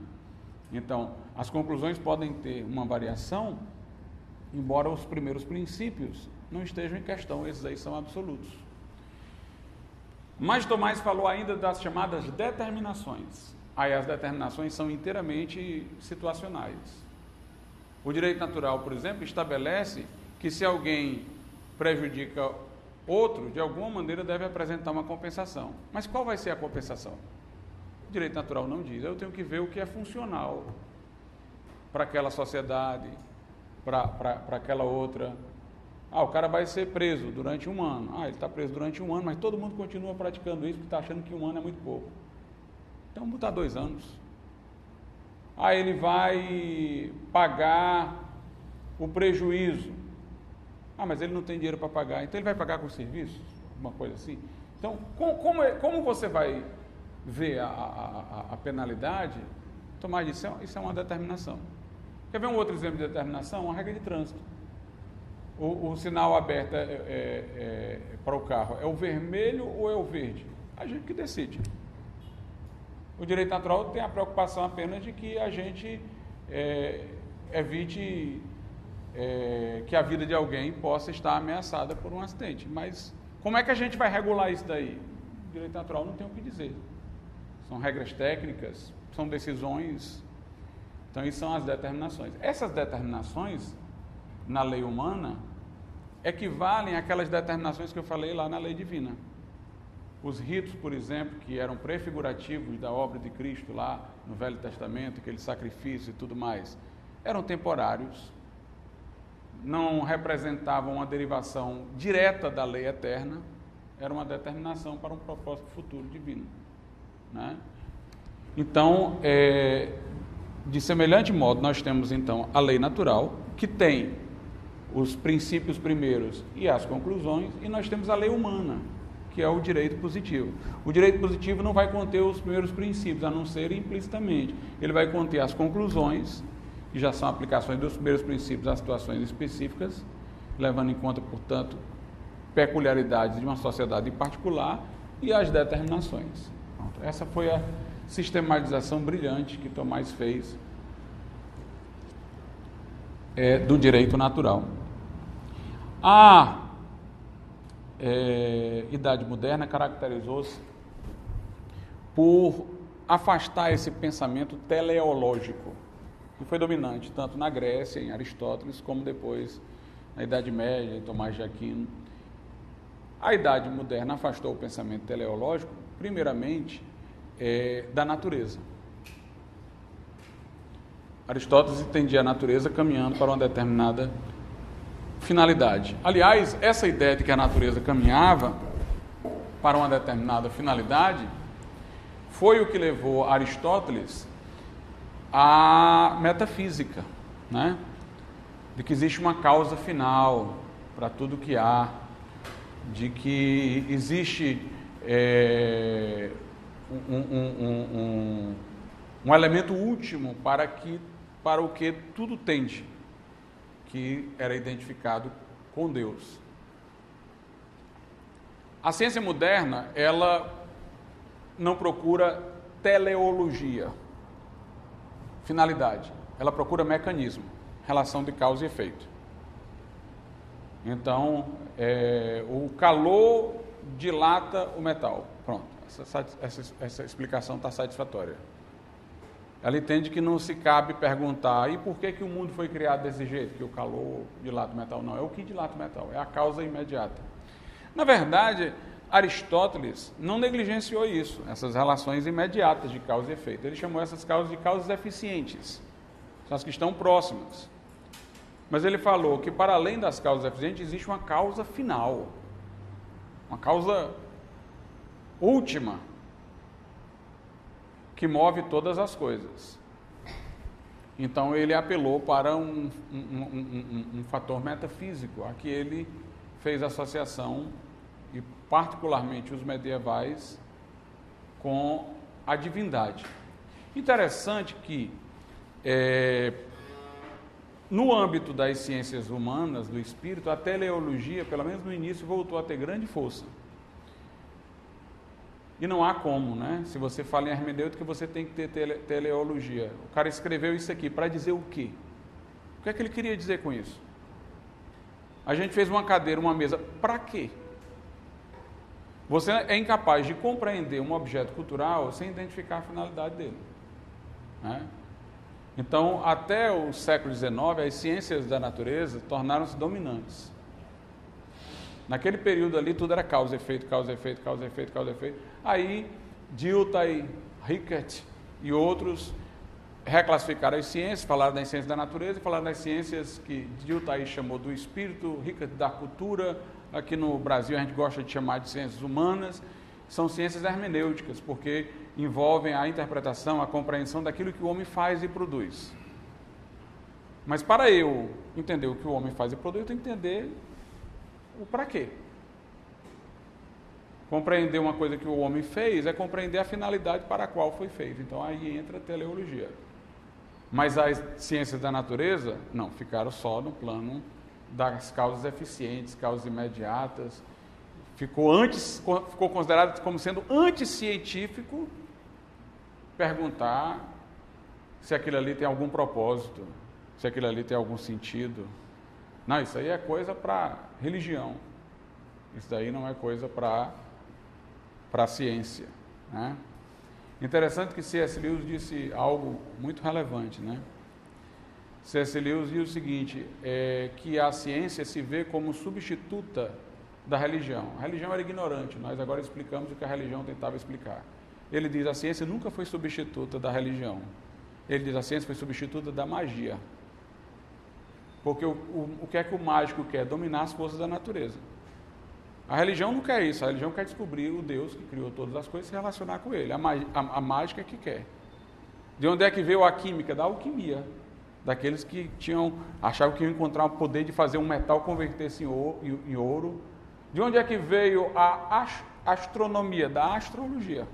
Então, as conclusões podem ter uma variação, embora os primeiros princípios não estejam em questão, esses aí são absolutos. Mas Tomás falou ainda das chamadas determinações. Aí as determinações são inteiramente situacionais. O direito natural, por exemplo, estabelece que se alguém prejudica outro, de alguma maneira deve apresentar uma compensação. Mas qual vai ser a compensação? O direito natural não diz. Eu tenho que ver o que é funcional para aquela sociedade, para aquela outra. O cara vai ser preso durante 1 ano. Ele está preso durante 1 ano, mas todo mundo continua praticando isso porque está achando que 1 ano é muito pouco. Então vamos botar 2 anos. Ele vai pagar o prejuízo. Mas ele não tem dinheiro para pagar, então ele vai pagar com serviço? Uma coisa assim. Então, como você vai ver a penalidade? Tomás disse, isso é uma determinação. Quer ver um outro exemplo de determinação? Uma regra de trânsito. O sinal aberto para o carro é o vermelho ou é o verde? A gente que decide. O direito natural tem a preocupação apenas de que a gente evite que a vida de alguém possa estar ameaçada por um acidente. Mas como é que a gente vai regular isso daí? O direito natural não tem o que dizer. São regras técnicas, são decisões. Então, isso são as determinações. Essas determinações, na lei humana, equivalem àquelas determinações que eu falei lá na lei divina. Os ritos, por exemplo, que eram prefigurativos da obra de Cristo lá no Velho Testamento, aquele sacrifício e tudo mais, eram temporários, não representavam uma derivação direta da lei eterna, era uma determinação para um propósito futuro divino, né? Então, de semelhante modo, nós temos então a lei natural, que tem os princípios primeiros e as conclusões, e nós temos a lei humana, que é o direito positivo. O direito positivo não vai conter os primeiros princípios, a não ser implicitamente. Ele vai conter as conclusões, que já são aplicações dos primeiros princípios às situações específicas, levando em conta, portanto, peculiaridades de uma sociedade em particular, e as determinações. Essa foi a sistematização brilhante que Tomás fez do direito natural. A Idade Moderna caracterizou-se por afastar esse pensamento teleológico, que foi dominante tanto na Grécia, em Aristóteles, como depois na Idade Média, em Tomás de Aquino. A Idade Moderna afastou o pensamento teleológico, primeiramente, da natureza. Aristóteles entendia a natureza caminhando para uma determinada finalidade. Aliás, essa ideia de que a natureza caminhava para uma determinada finalidade foi o que levou Aristóteles à metafísica, né? De que existe uma causa final para tudo que há, de que existe um elemento último para o que tudo tende, que era identificado com Deus. A ciência moderna, ela não procura teleologia, finalidade, ela procura mecanismo, relação de causa e efeito. Então, o calor dilata o metal. Pronto, essa explicação está satisfatória. Ela entende que não se cabe perguntar, e por que o mundo foi criado desse jeito? Que o calor dilata o metal? Não, é o que dilata o metal, é a causa imediata. Na verdade, Aristóteles não negligenciou isso, essas relações imediatas de causa e efeito. Ele chamou essas causas de causas eficientes, são as que estão próximas. Mas ele falou que, para além das causas eficientes, existe uma causa final, uma causa última, que move todas as coisas. Então ele apelou para um fator metafísico, a que ele fez associação, e particularmente os medievais, com a divindade. Interessante que no âmbito das ciências humanas, do espírito, a teleologia, pelo menos no início, voltou a ter grande força. E não há como, né? Se você fala em hermenêutica, você tem que ter teleologia. O cara escreveu isso aqui para dizer o quê? O que é que ele queria dizer com isso? A gente fez uma cadeira, uma mesa, para quê? Você é incapaz de compreender um objeto cultural sem identificar a finalidade dele, né? Então, até o século XIX, as ciências da natureza tornaram-se dominantes. Naquele período ali, tudo era causa, efeito, causa, efeito, causa, efeito, causa, efeito. Aí, Dilthey, Rickert e outros reclassificaram as ciências, falaram das ciências da natureza e falaram das ciências que Dilthey chamou do espírito, Rickert da cultura. Aqui no Brasil a gente gosta de chamar de ciências humanas. São ciências hermenêuticas, porque envolvem a interpretação, a compreensão daquilo que o homem faz e produz. Mas para eu entender o que o homem faz e produz, eu tenho que entender o para quê. Compreender uma coisa que o homem fez é compreender a finalidade para a qual foi feito. Então aí entra a teleologia. Mas as ciências da natureza, não, ficaram só no plano das causas eficientes, causas imediatas. Ficou considerado como sendo anticientífico perguntar se aquilo ali tem algum propósito, se aquilo ali tem algum sentido. Não, isso aí é coisa para religião. Isso daí não é coisa para a ciência, né? Interessante que C.S. Lewis disse algo muito relevante, né? C.S. Lewis diz o seguinte, que a ciência se vê como substituta da religião. A religião era ignorante, nós agora explicamos o que a religião tentava explicar. Ele diz, a ciência nunca foi substituta da religião. Ele diz, a ciência foi substituta da magia. Porque o que é que o mágico quer? Dominar as forças da natureza. A religião não quer isso, a religião quer descobrir o Deus que criou todas as coisas e se relacionar com ele. A mágica é que quer. De onde é que veio a química? Da alquimia. Daqueles que achavam que iam encontrar o poder de fazer um metal converter-se em ouro. De onde é que veio a astronomia? Da astrologia.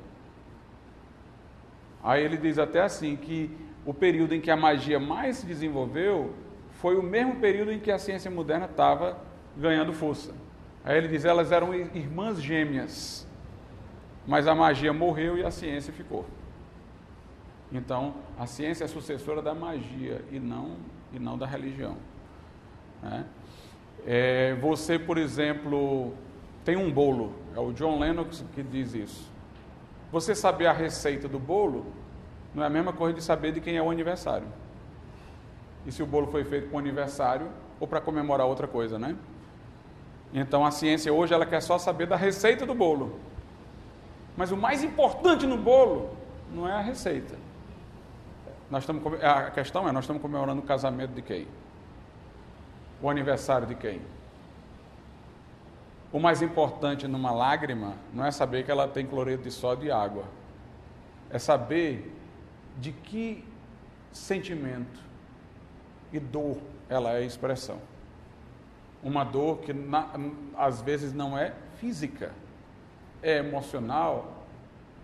Aí ele diz até assim, que o período em que a magia mais se desenvolveu foi o mesmo período em que a ciência moderna estava ganhando força. Aí ele diz, elas eram irmãs gêmeas, mas a magia morreu e a ciência ficou. Então, a ciência é sucessora da magia e não da religião. Né? Você, por exemplo, tem um bolo, é o John Lennox que diz isso. Você saber a receita do bolo não é a mesma coisa de saber de quem é o aniversário. E se o bolo foi feito para o aniversário ou para comemorar outra coisa, né? Então a ciência hoje ela quer só saber da receita do bolo. Mas o mais importante no bolo não é a receita. A questão é, nós estamos comemorando o casamento de quem? O aniversário de quem? O mais importante numa lágrima não é saber que ela tem cloreto de sódio e água. É saber de que sentimento e dor ela é a expressão. Uma dor que às vezes não é física, é emocional,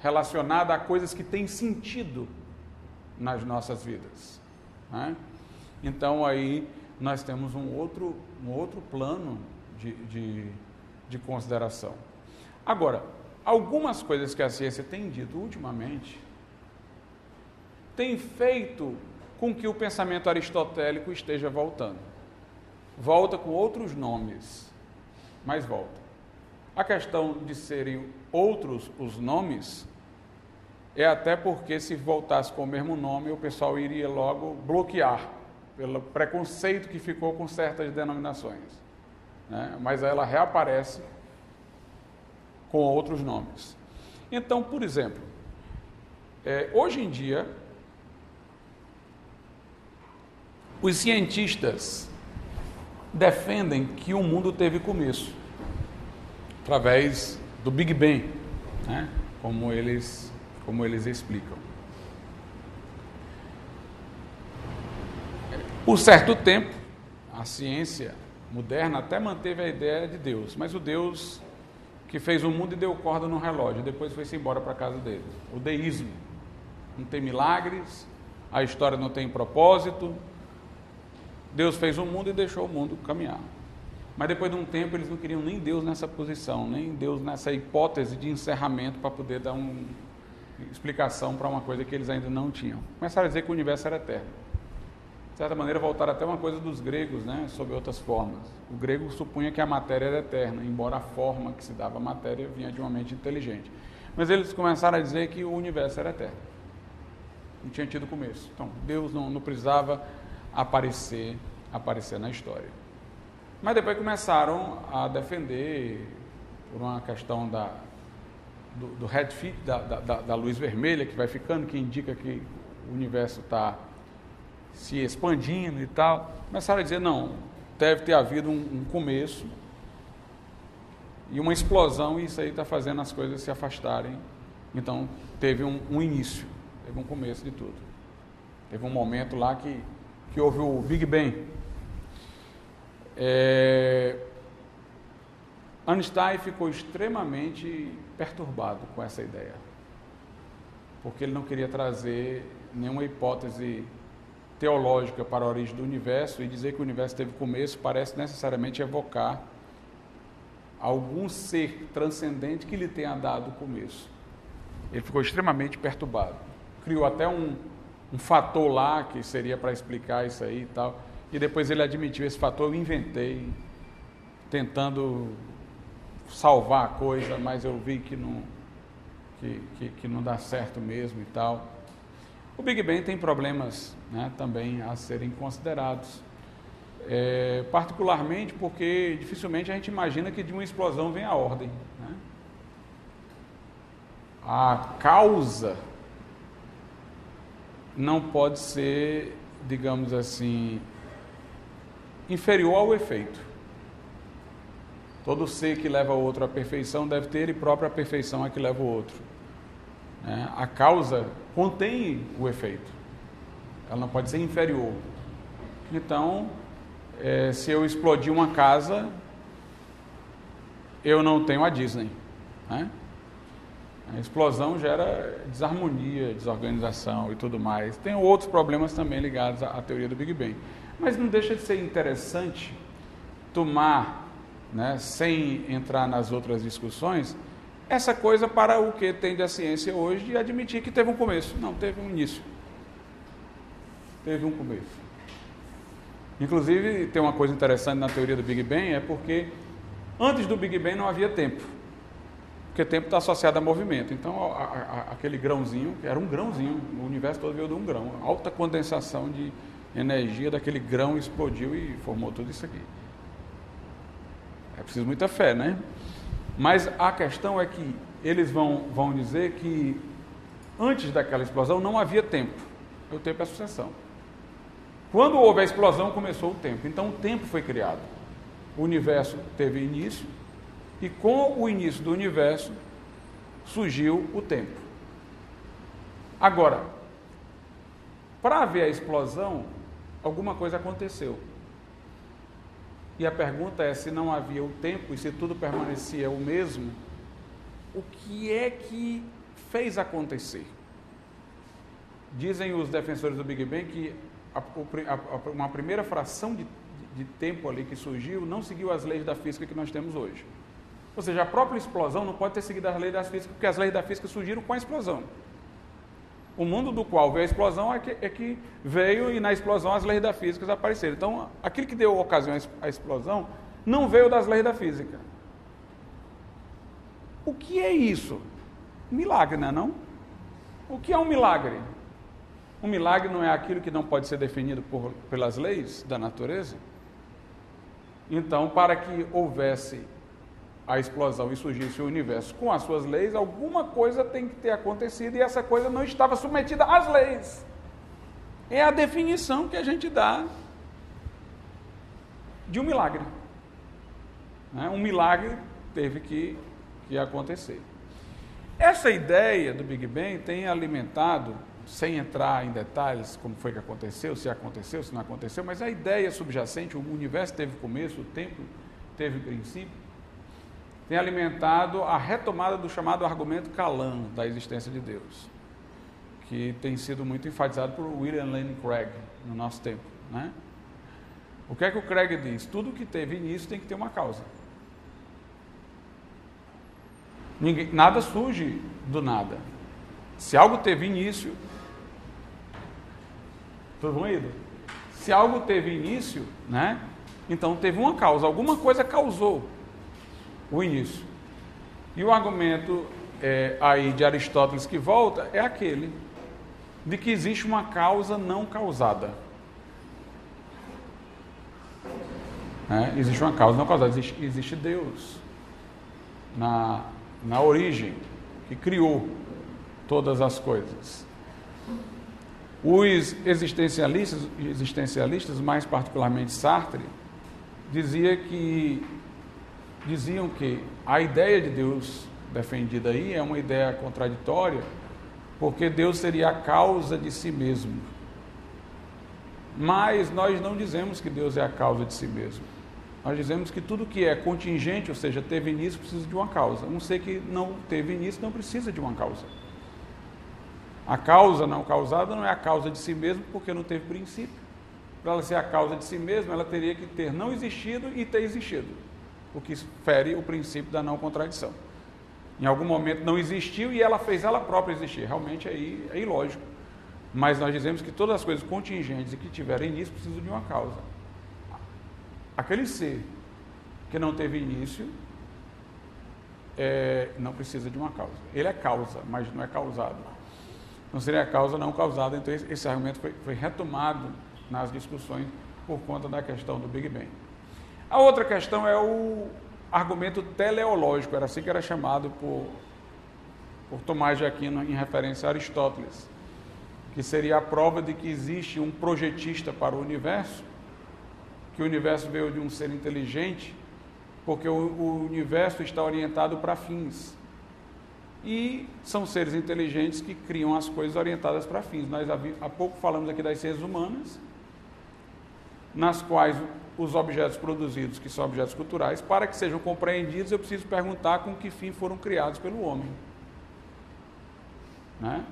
relacionada a coisas que têm sentido nas nossas vidas. Né? Então aí nós temos um outro plano de consideração. Agora, algumas coisas que a ciência tem dito ultimamente tem feito com que o pensamento aristotélico esteja voltando. Volta com outros nomes, mas volta. A questão de serem outros os nomes é até porque se voltasse com o mesmo nome, o pessoal iria logo bloquear, pelo preconceito que ficou com certas denominações. Né? Mas ela reaparece com outros nomes. Então, por exemplo, hoje em dia, os cientistas defendem que o mundo teve começo, através do Big Bang, né? como eles explicam. Por certo tempo, a ciência moderna até manteve a ideia de Deus, mas o Deus que fez o mundo e deu corda no relógio, depois foi-se embora para a casa dele. O deísmo. Não tem milagres, a história não tem propósito. Deus fez o mundo e deixou o mundo caminhar. Mas depois de um tempo eles não queriam nem Deus nessa posição, nem Deus nessa hipótese de encerramento para poder dar uma explicação para uma coisa que eles ainda não tinham. Começaram a dizer que o universo era eterno. De certa maneira voltaram até uma coisa dos gregos, né, sob outras formas. O grego supunha que a matéria era eterna, embora a forma que se dava à matéria vinha de uma mente inteligente. Mas eles começaram a dizer que o universo era eterno. Não tinha tido começo. Então Deus não precisava aparecer na história. Mas depois começaram a defender, por uma questão do redshift, da luz vermelha que vai ficando, que indica que o universo está se expandindo e tal. Começaram a dizer, não, deve ter havido um começo e uma explosão, e isso aí está fazendo as coisas se afastarem. Então teve um início, teve um começo de tudo. Teve um momento lá que houve o Big Bang. Einstein ficou extremamente perturbado com essa ideia, porque ele não queria trazer nenhuma hipótese teológica para a origem do universo, e dizer que o universo teve começo parece necessariamente evocar algum ser transcendente que lhe tenha dado o começo. Ele ficou extremamente perturbado, criou até um fator lá que seria para explicar isso aí e tal, e depois ele admitiu, esse fator eu inventei, tentando salvar a coisa, mas eu vi que não dá certo mesmo e tal. O Big Bang tem problemas, né, também a serem considerados, particularmente porque dificilmente a gente imagina que de uma explosão vem a ordem, né? A causa não pode ser, digamos assim, inferior ao efeito. Todo ser que leva o outro à perfeição deve ter ele próprio a perfeição a que leva o outro. A causa contém o efeito. Ela não pode ser inferior. Então, se eu explodir uma casa, eu não tenho a Disney. Né? A explosão gera desarmonia, desorganização e tudo mais. Tem outros problemas também ligados à teoria do Big Bang. Mas não deixa de ser interessante tomar, né, sem entrar nas outras discussões, essa coisa para o que tende a ciência hoje de admitir que teve um começo. Não, teve um início. Teve um começo. Inclusive, tem uma coisa interessante na teoria do Big Bang, é porque antes do Big Bang não havia tempo. Porque tempo está associado a movimento. Então, aquele grãozinho, era um grãozinho, o universo todo veio de um grão. Alta condensação de energia daquele grão explodiu e formou tudo isso aqui. É preciso muita fé, né? Mas a questão é que eles vão dizer que antes daquela explosão não havia tempo. O tempo é a sucessão. Quando houve a explosão, começou o tempo. Então, o tempo foi criado. O universo teve início. E com o início do universo, surgiu o tempo. Agora, para haver a explosão, alguma coisa aconteceu. E a pergunta é, se não havia o tempo e se tudo permanecia o mesmo, o que é que fez acontecer? Dizem os defensores do Big Bang que uma primeira fração de tempo ali que surgiu não seguiu as leis da física que nós temos hoje. Ou seja, a própria explosão não pode ter seguido as leis da física, porque as leis da física surgiram com a explosão. O mundo do qual veio a explosão é que veio e na explosão as leis da física apareceram. Então, aquilo que deu ocasião à explosão não veio das leis da física. O que é isso? Milagre, não é não? O que é um milagre? Um milagre não é aquilo que não pode ser definido pelas leis da natureza? Então, para que houvesse a explosão e surgisse o universo com as suas leis, alguma coisa tem que ter acontecido e essa coisa não estava submetida às leis. É a definição que a gente dá de um milagre. Um milagre teve que acontecer. Essa ideia do Big Bang tem alimentado, sem entrar em detalhes como foi que aconteceu, se não aconteceu, mas a ideia subjacente, o universo teve começo, o tempo teve princípio, tem alimentado a retomada do chamado argumento Kalam da existência de Deus, que tem sido muito enfatizado por William Lane Craig no nosso tempo. Né? O que é que o Craig diz? Tudo que teve início tem que ter uma causa. Nada surge do nada. Se algo teve início... Tudo bom, Ida? Se algo teve início, né? Então teve uma causa, alguma coisa causou o início. E o argumento aí de Aristóteles que volta é aquele de que existe uma causa não causada. Existe uma causa não causada, existe Deus na origem, que criou todas as coisas. Os existencialistas, mais particularmente Sartre, diziam que a ideia de Deus defendida aí é uma ideia contraditória, porque Deus seria a causa de si mesmo. Mas nós não dizemos que Deus é a causa de si mesmo. Nós dizemos que tudo que é contingente, ou seja, teve início, precisa de uma causa. Um ser que não teve início não precisa de uma causa. A causa não causada não é a causa de si mesmo, porque não teve princípio. Para ela ser a causa de si mesma, ela teria que ter não existido e ter existido, o que fere o princípio da não contradição. Em algum momento não existiu e ela fez ela própria existir. Realmente aí é ilógico. Mas nós dizemos que todas as coisas contingentes e que tiverem início precisam de uma causa. Aquele ser que não teve início não precisa de uma causa. Ele é causa, mas não é causado. Não seria a causa não causada. Então esse argumento foi retomado nas discussões por conta da questão do Big Bang. A outra questão é o argumento teleológico, era assim que era chamado por Tomás de Aquino em referência a Aristóteles, que seria a prova de que existe um projetista para o universo, que o universo veio de um ser inteligente porque o universo está orientado para fins. E são seres inteligentes que criam as coisas orientadas para fins. Nós há pouco falamos aqui das ciências humanas, nas quais os objetos produzidos, que são objetos culturais, para que sejam compreendidos, eu preciso perguntar com que fim foram criados pelo homem. Né?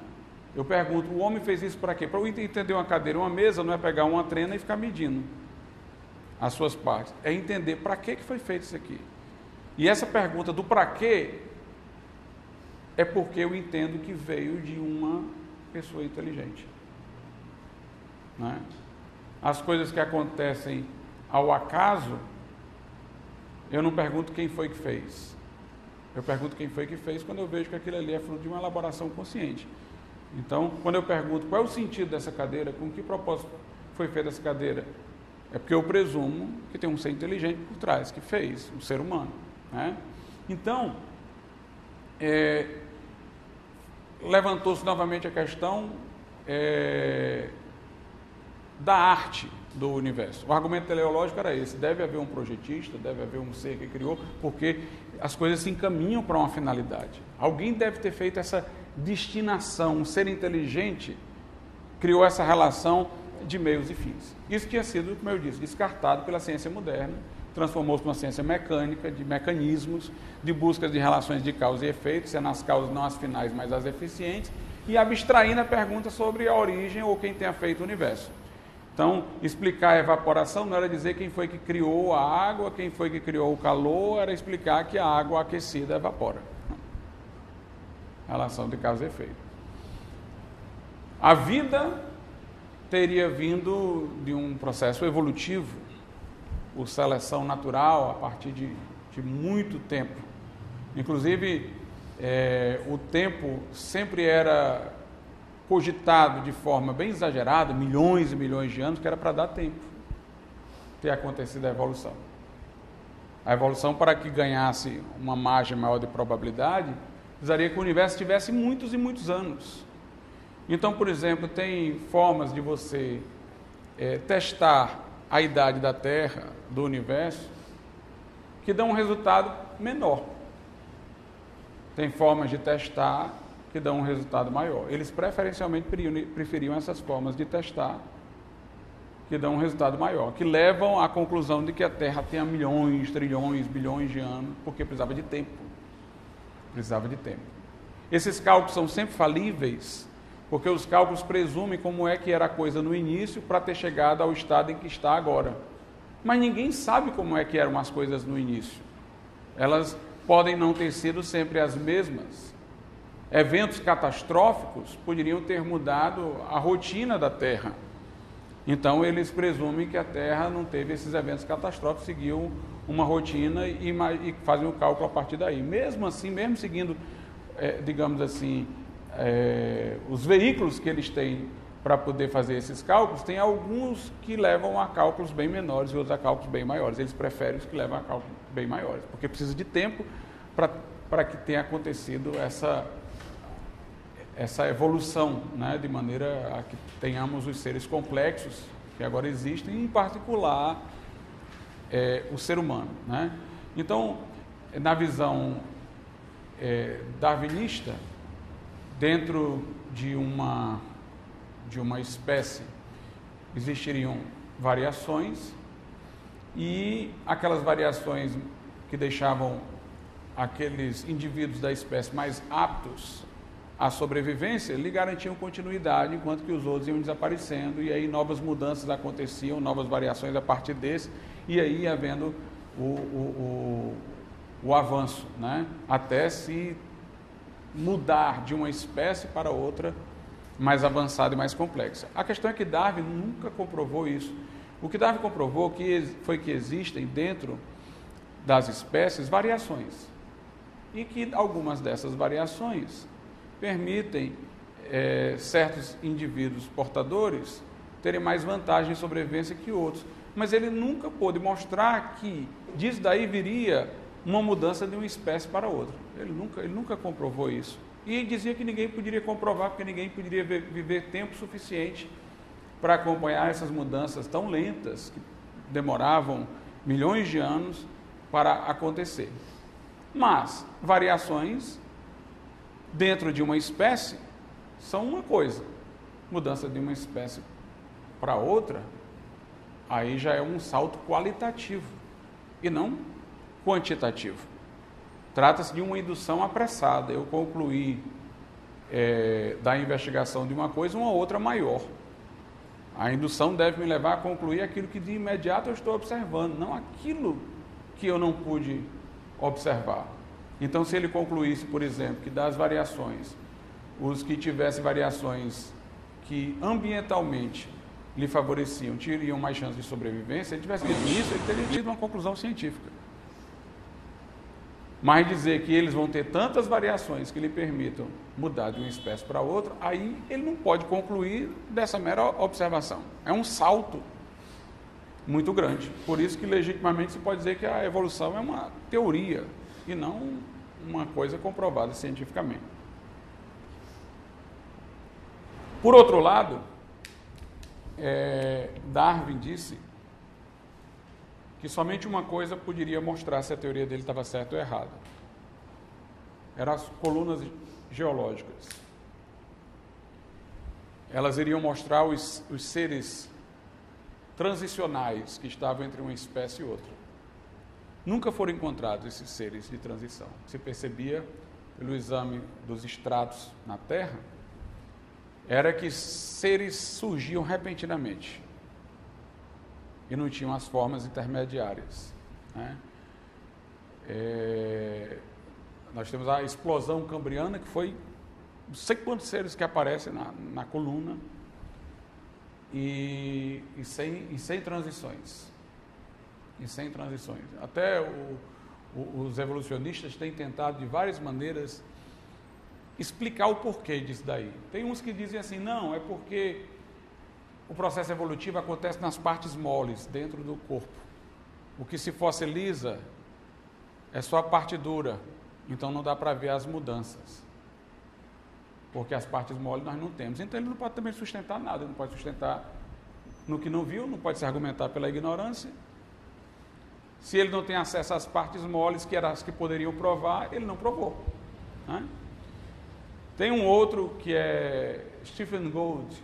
Eu pergunto, o homem fez isso para quê? Para eu entender uma cadeira, uma mesa, não é pegar uma trena e ficar medindo as suas partes. É entender para que foi feito isso aqui. E essa pergunta do para quê é porque eu entendo que veio de uma pessoa inteligente. Né? As coisas que acontecem ao acaso, eu não pergunto quem foi que fez. Eu pergunto quem foi que fez quando eu vejo que aquilo ali é fruto de uma elaboração consciente. Então, quando eu pergunto qual é o sentido dessa cadeira, com que propósito foi feita essa cadeira, é porque eu presumo que tem um ser inteligente por trás, que fez, um ser humano. Né? Então, levantou-se novamente a questão da arte do universo. O argumento teleológico era esse: deve haver um projetista, deve haver um ser que criou, porque as coisas se encaminham para uma finalidade. Alguém deve ter feito essa destinação, um ser inteligente criou essa relação de meios e fins. Isso tinha sido, como eu disse, descartado pela ciência moderna, transformou-se numa ciência mecânica, de mecanismos, de busca de relações de causa e efeito, sendo as causas não as finais, mas as eficientes, e abstraindo a pergunta sobre a origem ou quem tenha feito o universo. Então, explicar a evaporação não era dizer quem foi que criou a água, quem foi que criou o calor, era explicar que a água aquecida evapora. Relação de causa e efeito. A vida teria vindo de um processo evolutivo, por seleção natural, a partir de muito tempo. Inclusive, o tempo sempre era cogitado de forma bem exagerada, milhões e milhões de anos, que era para dar tempo ter acontecido a evolução. A evolução, para que ganhasse uma margem maior de probabilidade, precisaria que o universo tivesse muitos e muitos anos. Então, por exemplo, tem formas de você testar a idade da Terra, do universo, que dão um resultado menor. Tem formas de testar que dão um resultado maior. Eles preferencialmente preferiam essas formas de testar que dão um resultado maior, que levam à conclusão de que a Terra tenha milhões, trilhões, bilhões de anos, porque precisava de tempo. Precisava de tempo. Esses cálculos são sempre falíveis, porque os cálculos presumem como é que era a coisa no início para ter chegado ao estado em que está agora. Mas ninguém sabe como é que eram as coisas no início. Elas podem não ter sido sempre as mesmas. Eventos catastróficos poderiam ter mudado a rotina da Terra. Então, eles presumem que a Terra não teve esses eventos catastróficos, seguiu uma rotina e fazem o cálculo a partir daí. Mesmo assim, mesmo seguindo, digamos assim, os veículos que eles têm para poder fazer esses cálculos, tem alguns que levam a cálculos bem menores e outros a cálculos bem maiores. Eles preferem os que levam a cálculos bem maiores, porque precisa de tempo para que tenha acontecido essa evolução, né, de maneira a que tenhamos os seres complexos que agora existem, em particular o ser humano. Né? Então, na visão darwinista, dentro de uma espécie existiriam variações, e aquelas variações que deixavam aqueles indivíduos da espécie mais aptos à sobrevivência lhe garantiam continuidade, enquanto que os outros iam desaparecendo, e aí novas mudanças aconteciam, novas variações a partir desse, e aí ia havendo o avanço, né? Até se mudar de uma espécie para outra mais avançada e mais complexa. A questão é que Darwin nunca comprovou isso. O que Darwin comprovou foi que existem dentro das espécies variações, e que algumas dessas variações permitem certos indivíduos portadores terem mais vantagem de sobrevivência que outros. Mas ele nunca pôde mostrar que disso daí viria uma mudança de uma espécie para outra. Ele nunca comprovou isso. E dizia que ninguém poderia comprovar, porque ninguém poderia viver tempo suficiente para acompanhar essas mudanças tão lentas, que demoravam milhões de anos, para acontecer. Mas variações dentro de uma espécie são uma coisa. Mudança de uma espécie para outra, aí já é um salto qualitativo e não quantitativo. Trata-se de uma indução apressada. Eu concluí da investigação de uma coisa uma outra maior. A indução deve me levar a concluir aquilo que de imediato eu estou observando, não aquilo que eu não pude observar. Então, se ele concluísse, por exemplo, que das variações, os que tivessem variações que ambientalmente lhe favoreciam, teriam mais chance de sobrevivência, se ele tivesse dito isso, ele teria tido uma conclusão científica. Mas dizer que eles vão ter tantas variações que lhe permitam mudar de uma espécie para outra, aí ele não pode concluir dessa mera observação. É um salto muito grande. Por isso que legitimamente se pode dizer que a evolução é uma teoria e não uma coisa comprovada cientificamente. Por outro lado, Darwin disse que somente uma coisa poderia mostrar se a teoria dele estava certa ou errada. Eram as colunas geológicas. Elas iriam mostrar os seres transicionais que estavam entre uma espécie e outra. Nunca foram encontrados esses seres de transição. Se percebia, pelo exame dos estratos na Terra, era que seres surgiam repentinamente e não tinham as formas intermediárias, né? Nós temos a explosão cambriana, que foi não sei quantos seres que aparecem na coluna e sem transições. E sem transições. Até os evolucionistas têm tentado de várias maneiras explicar o porquê disso daí. Tem uns que dizem assim, não, é porque o processo evolutivo acontece nas partes moles, dentro do corpo. O que se fossiliza é só a parte dura, então não dá para ver as mudanças. Porque as partes moles nós não temos. Então ele não pode também sustentar nada, ele não pode sustentar no que não viu, não pode se argumentar pela ignorância. Se ele não tem acesso às partes moles, que eram as que poderiam provar, ele não provou, né? Tem um outro que é Stephen Gould,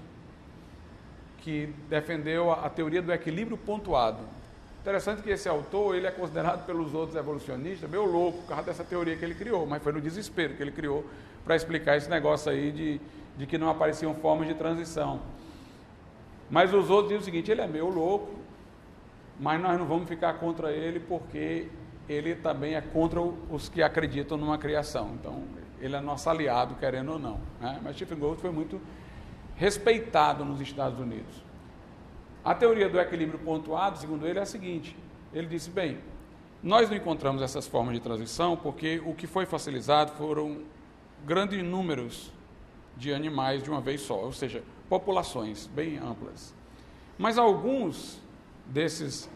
que defendeu a teoria do equilíbrio pontuado. Interessante que esse autor, ele é considerado pelos outros evolucionistas meio louco por causa dessa teoria que ele criou, mas foi no desespero que ele criou para explicar esse negócio aí de que não apareciam formas de transição. Mas os outros dizem o seguinte, ele é meio louco, mas nós não vamos ficar contra ele porque ele também é contra os que acreditam numa criação. Então, ele é nosso aliado, querendo ou não, né? Mas Stephen Gould foi muito respeitado nos Estados Unidos. A teoria do equilíbrio pontuado, segundo ele, é a seguinte. Ele disse, bem, nós não encontramos essas formas de transição porque o que foi fossilizado foram grandes números de animais de uma vez só, ou seja, populações bem amplas. Mas alguns desses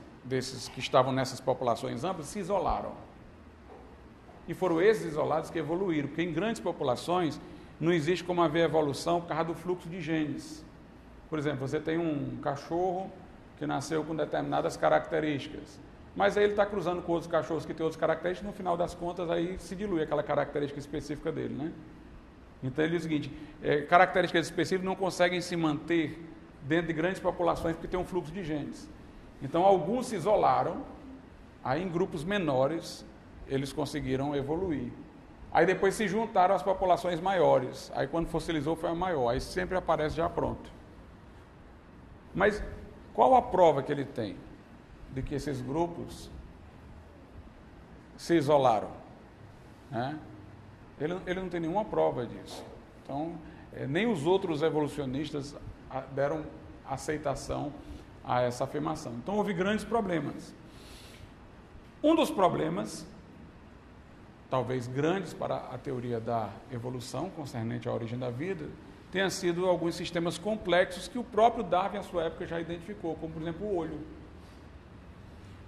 que estavam nessas populações amplas se isolaram. E foram esses isolados que evoluíram, porque em grandes populações não existe como haver evolução por causa do fluxo de genes. Por exemplo, você tem um cachorro que nasceu com determinadas características, mas aí ele está cruzando com outros cachorros que têm outras características, no final das contas aí se dilui aquela característica específica dele, né? Então ele diz o seguinte, características específicas não conseguem se manter dentro de grandes populações porque tem um fluxo de genes. Então alguns se isolaram, aí em grupos menores eles conseguiram evoluir. Aí depois se juntaram às populações maiores, aí quando fossilizou foi a maior, aí sempre aparece já pronto. Mas qual a prova que ele tem de que esses grupos se isolaram, né? Ele não tem nenhuma prova disso. Então, nem os outros evolucionistas deram aceitação a essa afirmação. Então, houve grandes problemas. Um dos problemas, talvez grandes para a teoria da evolução concernente à origem da vida, tenha sido alguns sistemas complexos que o próprio Darwin, à sua época, já identificou, como, por exemplo, o olho.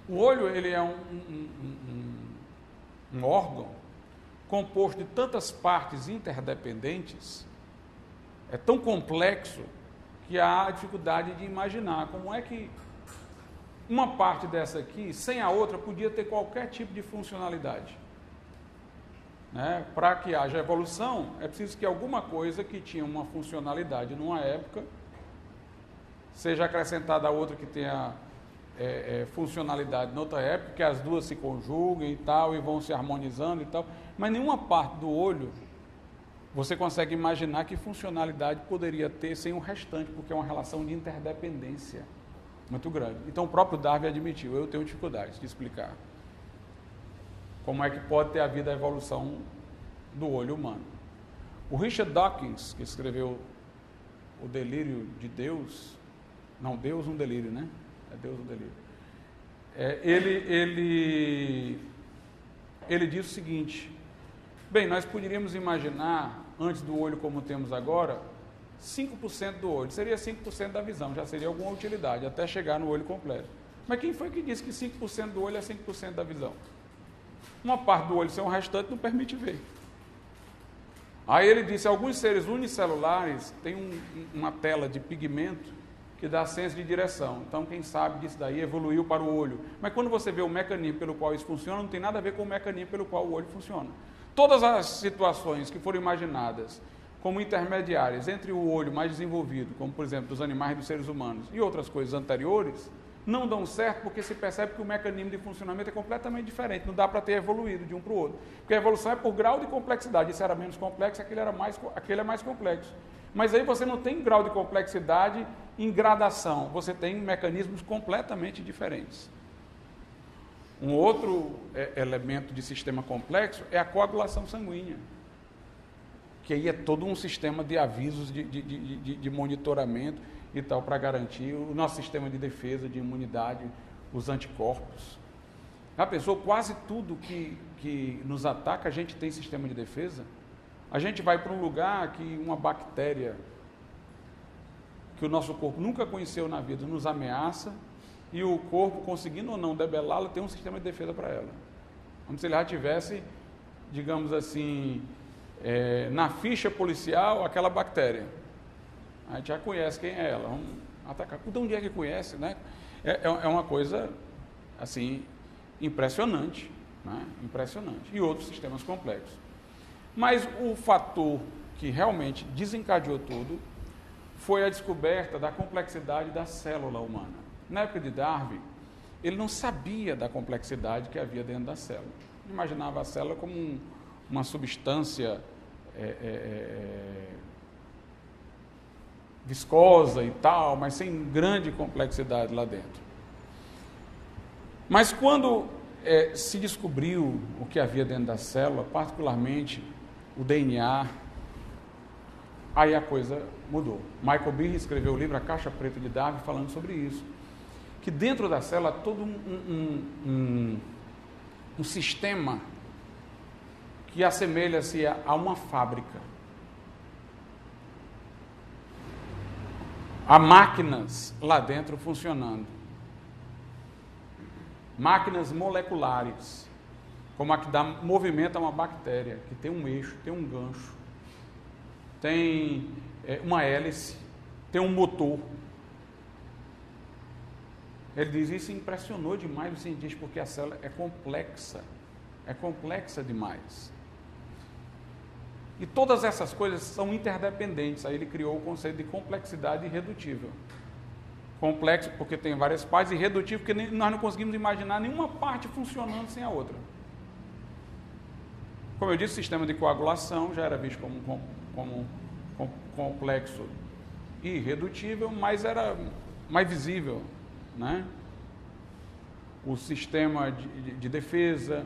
O olho, ele é um órgão composto de tantas partes interdependentes, é tão complexo que há dificuldade de imaginar como é que uma parte dessa aqui, sem a outra, podia ter qualquer tipo de funcionalidade. Né? Para que haja evolução, é preciso que alguma coisa que tinha uma funcionalidade numa época, seja acrescentada a outra que tenha funcionalidade noutra época, que as duas se conjuguem e tal, e vão se harmonizando e tal, mas nenhuma parte do olho você consegue imaginar que funcionalidade poderia ter sem o restante, porque é uma relação de interdependência muito grande. Então o próprio Darwin admitiu, eu tenho dificuldades de explicar como é que pode ter havido a evolução do olho humano. O Richard Dawkins, que escreveu O Delírio de Deus, não, Deus um delírio, né? É Deus um delírio. Ele diz o seguinte, bem, nós poderíamos imaginar, antes do olho como temos agora, 5% do olho, seria 5% da visão, já seria alguma utilidade, até chegar no olho completo. Mas quem foi que disse que 5% do olho é 5% da visão? Uma parte do olho sem o restante não permite ver. Aí ele disse, alguns seres unicelulares têm uma tela de pigmento que dá senso de direção. Então, quem sabe disso daí evoluiu para o olho. Mas quando você vê o mecanismo pelo qual isso funciona, não tem nada a ver com o mecanismo pelo qual o olho funciona. Todas as situações que foram imaginadas como intermediárias entre o olho mais desenvolvido, como por exemplo dos animais e dos seres humanos, e outras coisas anteriores, não dão certo porque se percebe que o mecanismo de funcionamento é completamente diferente, não dá para ter evoluído de um para o outro. Porque a evolução é por grau de complexidade, isso era menos complexo, aquele é mais complexo. Mas aí você não tem grau de complexidade em gradação, você tem mecanismos completamente diferentes. Um outro elemento de sistema complexo é a coagulação sanguínea, que aí é todo um sistema de avisos, de monitoramento e tal, para garantir o nosso sistema de defesa, de imunidade, os anticorpos. Já pensou, quase tudo que nos ataca, a gente tem sistema de defesa? A gente vai para um lugar que uma bactéria que o nosso corpo nunca conheceu na vida nos ameaça e o corpo, conseguindo ou não debelá-la, tem um sistema de defesa para ela. Como se ele já tivesse, digamos assim, na ficha policial, aquela bactéria. A gente já conhece quem é ela, vamos atacar. De onde é que conhece, né? É uma coisa, assim, impressionante, né? Impressionante. E outros sistemas complexos. Mas o fator que realmente desencadeou tudo foi a descoberta da complexidade da célula humana. Na época de Darwin, ele não sabia da complexidade que havia dentro da célula. Ele imaginava a célula como uma substância viscosa e tal, mas sem grande complexidade lá dentro. Mas quando se descobriu o que havia dentro da célula, particularmente o DNA, aí a coisa mudou. Michael Behe escreveu o livro A Caixa Preta de Darwin falando sobre isso, que dentro da célula há todo um sistema que assemelha-se a uma fábrica. Há máquinas lá dentro funcionando. Máquinas moleculares, como a que dá movimento a uma bactéria, que tem um eixo, tem um gancho, tem uma hélice, tem um motor. Ele diz, isso impressionou demais os cientistas, porque a célula é complexa demais. E todas essas coisas são interdependentes, aí ele criou o conceito de complexidade irredutível. Complexo porque tem várias partes, e irredutível porque nós não conseguimos imaginar nenhuma parte funcionando sem a outra. Como eu disse, o sistema de coagulação já era visto como complexo e irredutível, mas era mais visível, né? O sistema de defesa,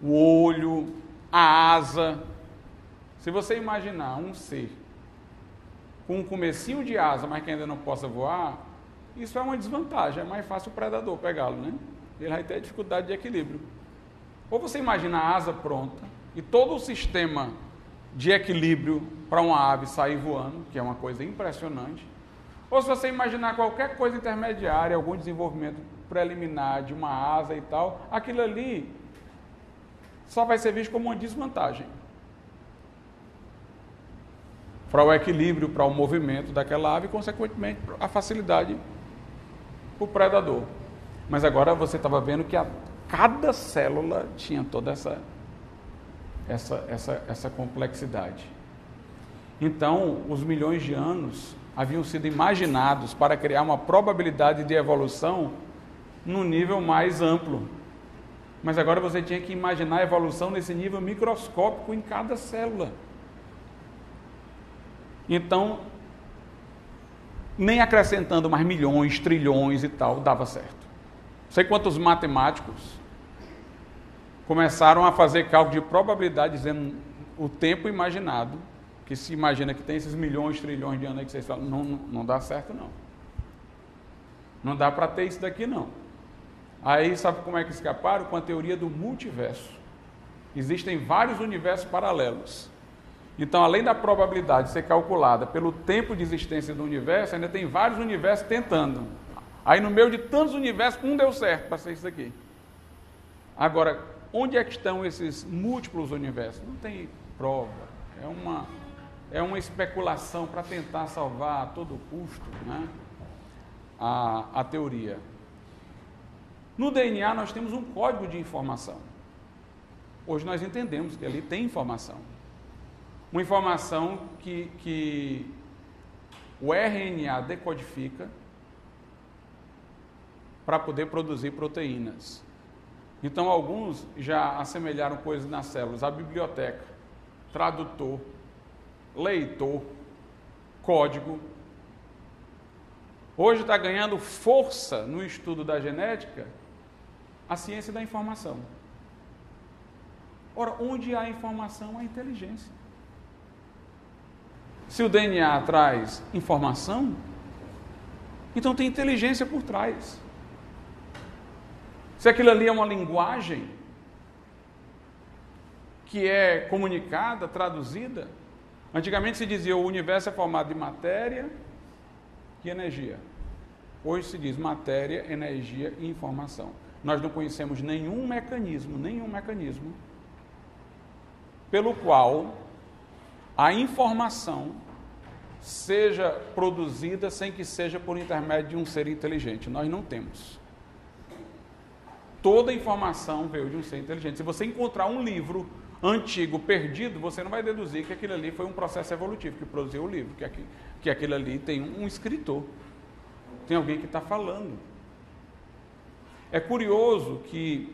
o olho, a asa. Se você imaginar um ser com um comecinho de asa, mas que ainda não possa voar, isso é uma desvantagem, é mais fácil o predador pegá-lo, né? Ele vai ter dificuldade de equilíbrio. Ou você imagina a asa pronta e todo o sistema de equilíbrio para uma ave sair voando, que é uma coisa impressionante. Ou se você imaginar qualquer coisa intermediária, algum desenvolvimento preliminar de uma asa e tal, aquilo ali só vai ser visto como uma desvantagem para o equilíbrio, para o movimento daquela ave e, consequentemente, a facilidade para o predador. Mas agora você estava vendo que cada célula tinha toda essa complexidade. Então, os milhões de anos haviam sido imaginados para criar uma probabilidade de evolução num nível mais amplo. Mas agora você tinha que imaginar a evolução nesse nível microscópico em cada célula. Então, nem acrescentando mais milhões, trilhões e tal, dava certo. Não sei quantos matemáticos começaram a fazer cálculo de probabilidade, dizendo o tempo imaginado, que se imagina que tem esses milhões, trilhões de anos aí que vocês falam, não dá certo não. Não dá para ter isso daqui não. Aí sabe como é que escaparam? Com a teoria do multiverso. Existem vários universos paralelos. Então, além da probabilidade ser calculada pelo tempo de existência do universo, ainda tem vários universos tentando. Aí no meio de tantos universos, um deu certo para ser isso aqui. Agora, onde é que estão esses múltiplos universos? Não tem prova. É uma especulação para tentar salvar a todo custo, né, a teoria. No DNA nós temos um código de informação. Hoje nós entendemos que ali tem informação. Uma informação que o RNA decodifica para poder produzir proteínas. Então alguns já assemelharam coisas nas células, a biblioteca, tradutor, leitor, código. Hoje está ganhando força no estudo da genética a ciência da informação. Ora, onde há informação, há inteligência. Se o DNA traz informação, então tem inteligência por trás. Se aquilo ali é uma linguagem que é comunicada, traduzida, antigamente se dizia o universo é formado de matéria e energia. Hoje se diz matéria, energia e informação. Nós não conhecemos nenhum mecanismo pelo qual a informação seja produzida sem que seja por intermédio de um ser inteligente. Nós não temos. Toda informação veio de um ser inteligente. Se você encontrar um livro antigo, perdido, você não vai deduzir que aquilo ali foi um processo evolutivo que produziu o livro, que aquilo ali tem um escritor, tem alguém que está falando. É curioso que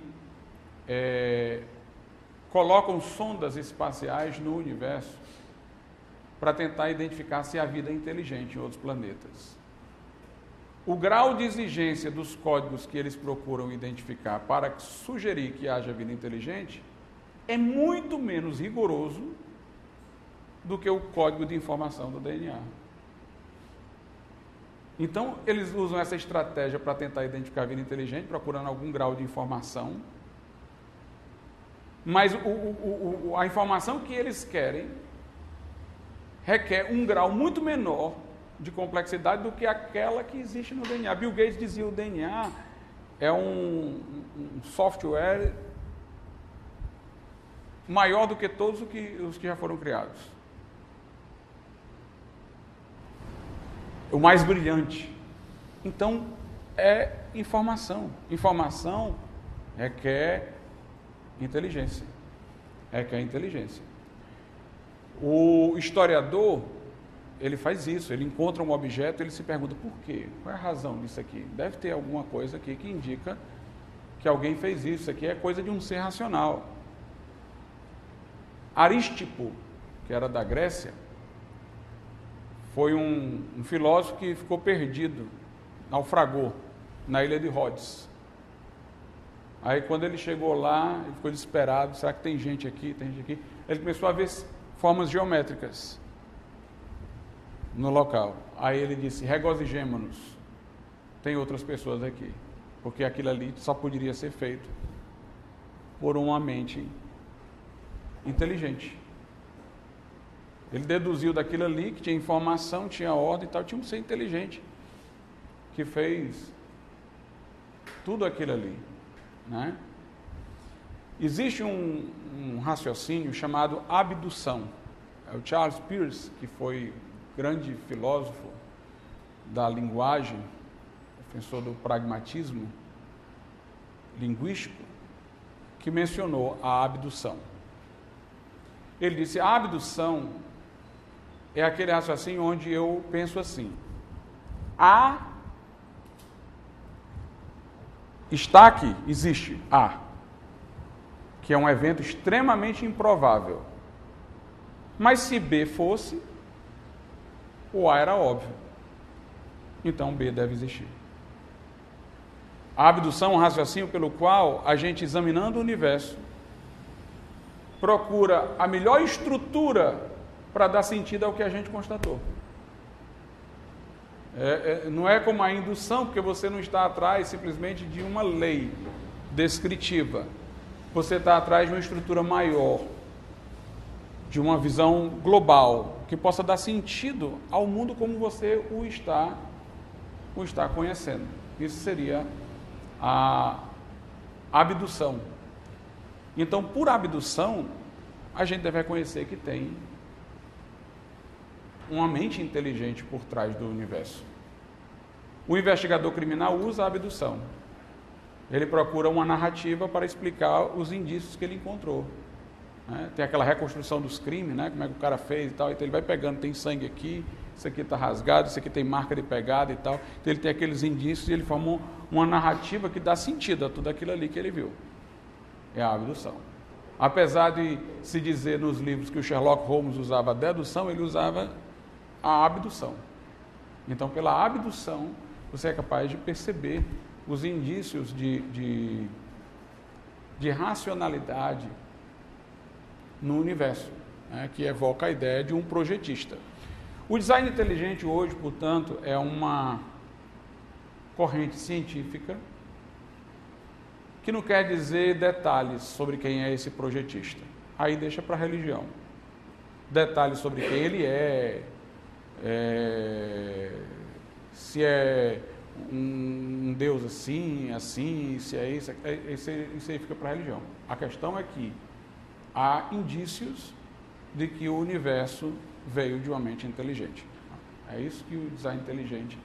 colocam sondas espaciais no universo para tentar identificar se há vida inteligente em outros planetas. O grau de exigência dos códigos que eles procuram identificar para sugerir que haja vida inteligente é muito menos rigoroso do que o código de informação do DNA. Então, eles usam essa estratégia para tentar identificar a vida inteligente, procurando algum grau de informação, mas a informação que eles querem requer um grau muito menor de complexidade do que aquela que existe no DNA. Bill Gates dizia que o DNA é um software maior do que todos os que já foram criados. O mais brilhante. Então, é informação. Informação requer inteligência. O historiador, ele faz isso, ele encontra um objeto, ele se pergunta por quê? Qual é a razão disso aqui? Deve ter alguma coisa aqui que indica que alguém fez isso. Isso aqui é coisa de um ser racional. Arístipo, que era da Grécia, foi um filósofo que ficou perdido, naufragou na ilha de Rhodes. Aí quando ele chegou lá, ele ficou desesperado, será que tem gente aqui, Ele começou a ver formas geométricas no local. Aí ele disse, regozijemo-nos, tem outras pessoas aqui, porque aquilo ali só poderia ser feito por uma mente inteligente. Ele deduziu daquilo ali que tinha informação, tinha ordem e tal, tinha um ser inteligente que fez tudo aquilo ali, né? Existe um raciocínio chamado abdução. É o Charles Peirce, que foi grande filósofo da linguagem, defensor do pragmatismo, linguístico que mencionou a abdução. Ele disse: a abdução é aquele raciocínio onde eu penso assim: A está aqui, existe A, que é um evento extremamente improvável. Mas se B fosse, o A era óbvio. Então B deve existir. A abdução é um raciocínio pelo qual a gente, examinando o universo, procura a melhor estrutura para dar sentido ao que a gente constatou. Não é como a indução, porque você não está atrás simplesmente de uma lei descritiva. Você está atrás de uma estrutura maior, de uma visão global, que possa dar sentido ao mundo como você o está conhecendo. Isso seria a abdução. Então, por abdução, a gente deve reconhecer que tem uma mente inteligente por trás do universo. O investigador criminal usa a abdução. Ele procura uma narrativa para explicar os indícios que ele encontrou. Tem aquela reconstrução dos crimes, como é que o cara fez e tal. Então ele vai pegando, tem sangue aqui, isso aqui está rasgado, isso aqui tem marca de pegada e tal. Então ele tem aqueles indícios e ele formou uma narrativa que dá sentido a tudo aquilo ali que ele viu. É a abdução. Apesar de se dizer nos livros que o Sherlock Holmes usava a dedução, ele usava a abdução. Então, pela abdução, você é capaz de perceber os indícios de racionalidade no universo, que evoca a ideia de um projetista. O design inteligente hoje, portanto, é uma corrente científica que não quer dizer detalhes sobre quem é esse projetista. Aí deixa para a religião. Detalhes sobre quem ele se é um Deus assim, se é isso aí fica para a religião. A questão é que há indícios de que o universo veio de uma mente inteligente. É isso que o design inteligente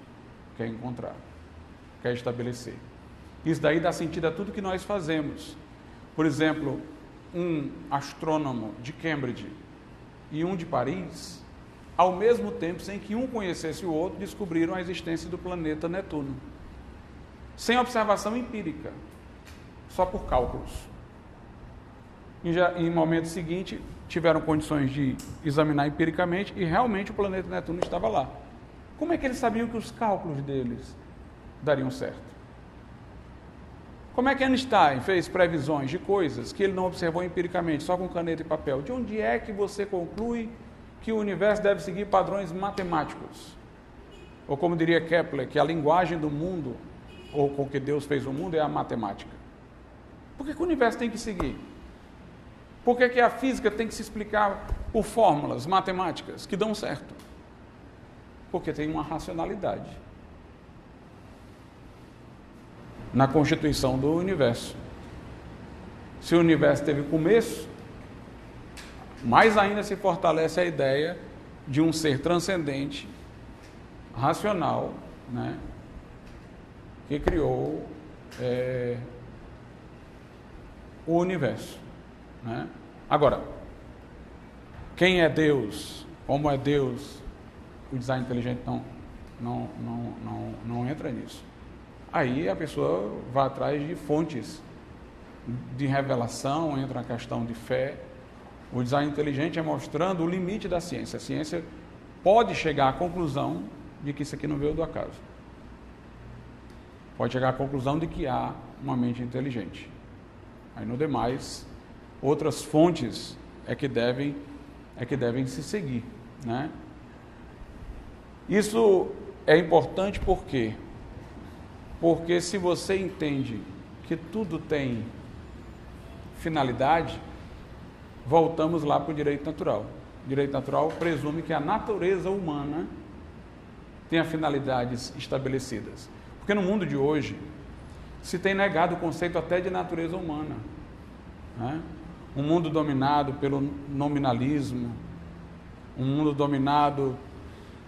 quer encontrar, quer estabelecer. Isso daí dá sentido a tudo que nós fazemos. Por exemplo, um astrônomo de Cambridge e um de Paris, ao mesmo tempo, sem que um conhecesse o outro, descobriram a existência do planeta Netuno. Sem observação empírica, só por cálculos. E já, em momento seguinte, tiveram condições de examinar empiricamente e realmente o planeta Netuno estava lá. Como é que eles sabiam que os cálculos deles dariam certo? Como é que Einstein fez previsões de coisas que ele não observou empiricamente, só com caneta e papel? De onde é que você conclui que o universo deve seguir padrões matemáticos? Ou como diria Kepler, que a linguagem do mundo, ou com que Deus fez o mundo, é a matemática. Por que o universo tem que seguir? Por que a física tem que se explicar por fórmulas matemáticas que dão certo? Porque tem uma racionalidade na constituição do universo. Se o universo teve começo, mais ainda se fortalece a ideia de um ser transcendente, racional, que criou o universo. Agora, quem é Deus, como é Deus, o design inteligente não entra nisso. Aí a pessoa vai atrás de fontes de revelação, entra na questão de fé. O design inteligente é mostrando o limite da ciência. A ciência pode chegar à conclusão de que isso aqui não veio do acaso. Pode chegar à conclusão de que há uma mente inteligente. Aí no demais, outras fontes é que devem se seguir, Isso é importante por quê? Porque se você entende que tudo tem finalidade, voltamos lá para o direito natural. O direito natural presume que a natureza humana tenha finalidades estabelecidas. Porque no mundo de hoje, se tem negado o conceito até de natureza humana. Um mundo dominado pelo nominalismo, um mundo dominado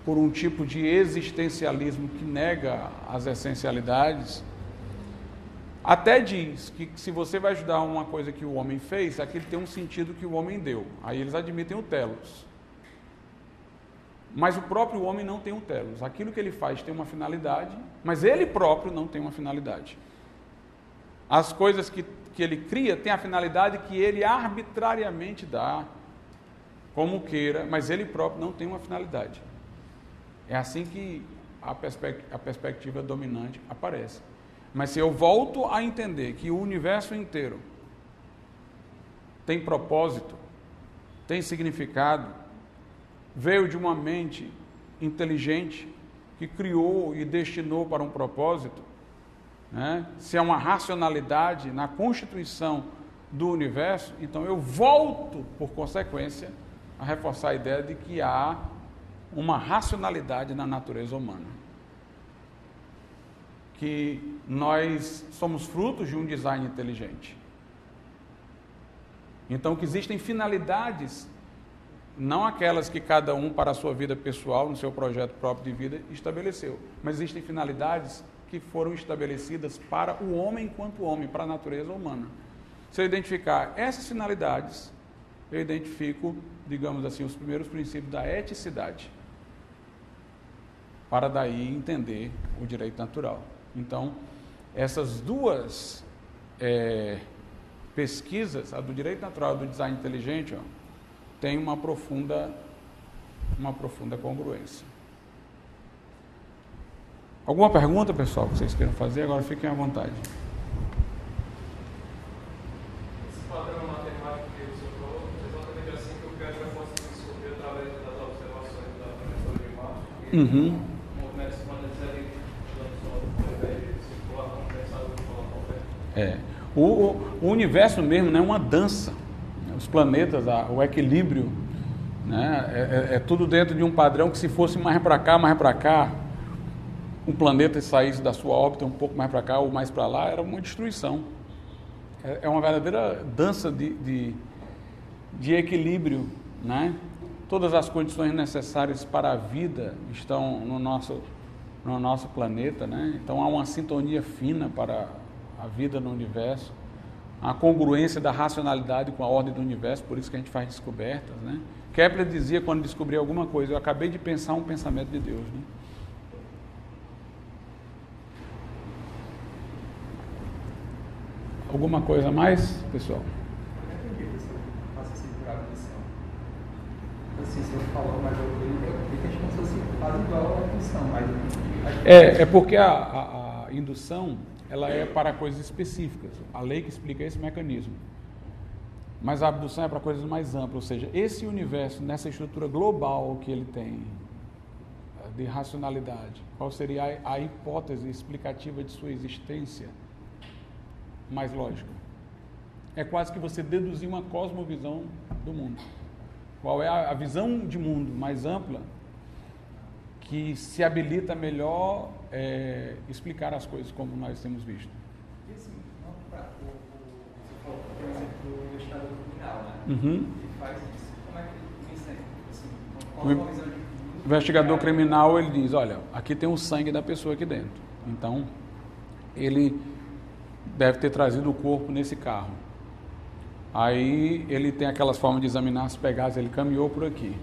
por um tipo de existencialismo que nega as essencialidades, Até diz que se você vai ajudar uma coisa que o homem fez, aquilo tem um sentido que o homem deu. Aí eles admitem o telos. Mas o próprio homem não tem um telos. Aquilo que ele faz tem uma finalidade, mas ele próprio não tem uma finalidade. As coisas que ele cria têm a finalidade que ele arbitrariamente dá, como queira, mas ele próprio não tem uma finalidade. É assim que a perspectiva dominante aparece. Mas se eu volto a entender que o universo inteiro tem propósito, tem significado, veio de uma mente inteligente que criou e destinou para um propósito, né? Se é uma racionalidade na constituição do universo, então eu volto, por consequência, a reforçar a ideia de que há uma racionalidade na natureza humana. Que nós somos frutos de um design inteligente. Então, que existem finalidades, não aquelas que cada um para a sua vida pessoal, no seu projeto próprio de vida, estabeleceu, mas existem finalidades que foram estabelecidas para o homem enquanto homem, para a natureza humana. Se eu identificar essas finalidades, eu identifico, digamos assim, os primeiros princípios da eticidade, para daí entender o direito natural. Então, essas duas pesquisas, a do direito natural e do design inteligente, tem uma profunda congruência. Alguma pergunta, pessoal, que vocês queiram fazer? Agora fiquem à vontade. Esse padrão matemático que o senhor falou, exatamente assim que o Pedro vai conseguir descobrir através das observações da professora de Marcos. Uhum. Movimentos planetários ali, ao invés de circular como pensado de forma qualquer. O universo mesmo não é uma dança. Os planetas, o equilíbrio, né, é tudo dentro de um padrão que, se fosse mais para cá, um planeta saísse da sua órbita um pouco mais para cá ou mais para lá, era uma destruição. É uma verdadeira dança de equilíbrio, né? Todas as condições necessárias para a vida estão no nosso planeta, né? Então há uma sintonia fina para a vida no universo, a congruência da racionalidade com a ordem do universo, por isso que a gente faz descobertas, né? Kepler dizia, quando descobria alguma coisa, eu acabei de pensar um pensamento de Deus, né? Alguma coisa a mais, pessoal? Eu entendi, eu faço assim por abolição. Assim, se eu falar mais eu acredito que a gente não fosse quase igual à indução, mas... É porque a indução, ela é para coisas específicas, a lei que explica esse mecanismo. Mas a abdução é para coisas mais amplas, ou seja, esse universo, nessa estrutura global que ele tem, de racionalidade, qual seria a hipótese explicativa de sua existência mais lógica? É quase que você deduzir uma cosmovisão do mundo. Qual é a visão de mundo mais ampla que se habilita melhor explicar as coisas como nós temos visto? E assim, você falou, por exemplo, do investigador criminal, né? Uhum. Ele faz isso. Como é que ele pensa assim? Qual é a visão de mundo? O investigador criminal, ele diz, olha, aqui tem o sangue da pessoa aqui dentro. Então, ele deve ter trazido o corpo nesse carro. Aí ele tem aquelas formas de examinar as pegadas, ele caminhou por aqui.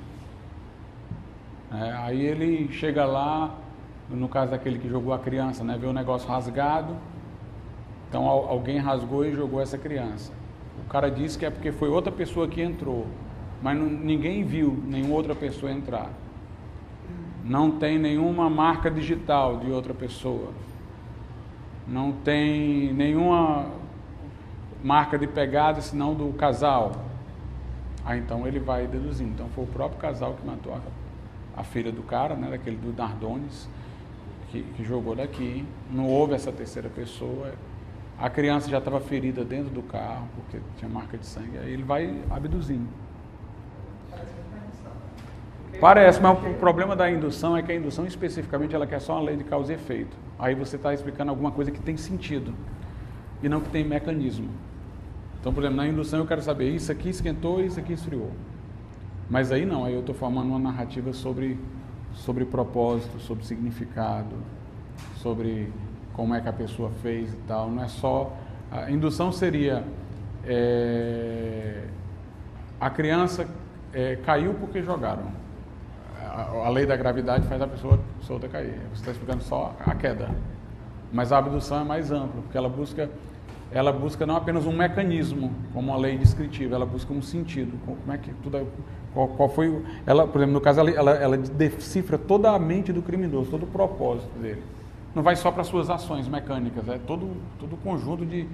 Aí ele chega lá, no caso daquele que jogou a criança, né, vê o negócio rasgado, então alguém rasgou e jogou essa criança. O cara disse que é porque foi outra pessoa que entrou, mas ninguém viu nenhuma outra pessoa entrar. Não tem nenhuma marca digital de outra pessoa. Não tem nenhuma marca de pegada, senão do casal. Então ele vai deduzindo. Então foi o próprio casal que matou a filha do cara, né, daquele do Nardones, que jogou daqui. Não houve essa terceira pessoa. A criança já estava ferida dentro do carro, porque tinha marca de sangue. Aí ele vai abduzindo. Parece, mas o problema da indução é que a indução especificamente ela quer só uma lei de causa e efeito. Aí você está explicando alguma coisa que tem sentido e não que tem mecanismo. Então, por exemplo, na indução eu quero saber isso aqui esquentou e isso aqui esfriou. Mas aí não, aí eu estou formando uma narrativa sobre propósito, sobre significado, sobre como é que a pessoa fez e tal. Não é só... A indução seria... a criança caiu porque jogaram. A lei da gravidade faz a pessoa solta cair. Você está explicando só a queda. Mas a abdução é mais ampla, porque ela busca não apenas um mecanismo, como uma lei descritiva, ela busca um sentido. Como é que tudo, qual foi ela, por exemplo, no caso ela decifra toda a mente do criminoso, todo o propósito dele. Não vai só para suas ações mecânicas, é todo o conjunto de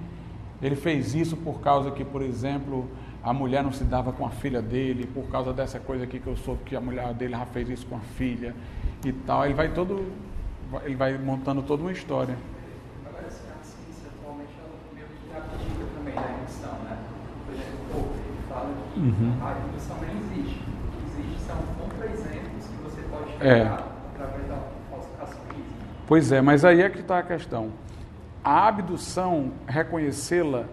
ele fez isso por causa que, por exemplo, a mulher não se dava com a filha dele, por causa dessa coisa aqui que eu soube que a mulher dele já fez isso com a filha e tal. Ele vai montando toda uma história. Agora, assim, a ciência atualmente é meio que abdica também da indução, né? Por exemplo, o Popper, ele fala que a indução nem existe. O que existe são contra-exemplos que você pode pegar através da falsificação física. Pois é, mas aí é que está a questão. A abdução, reconhecê-la,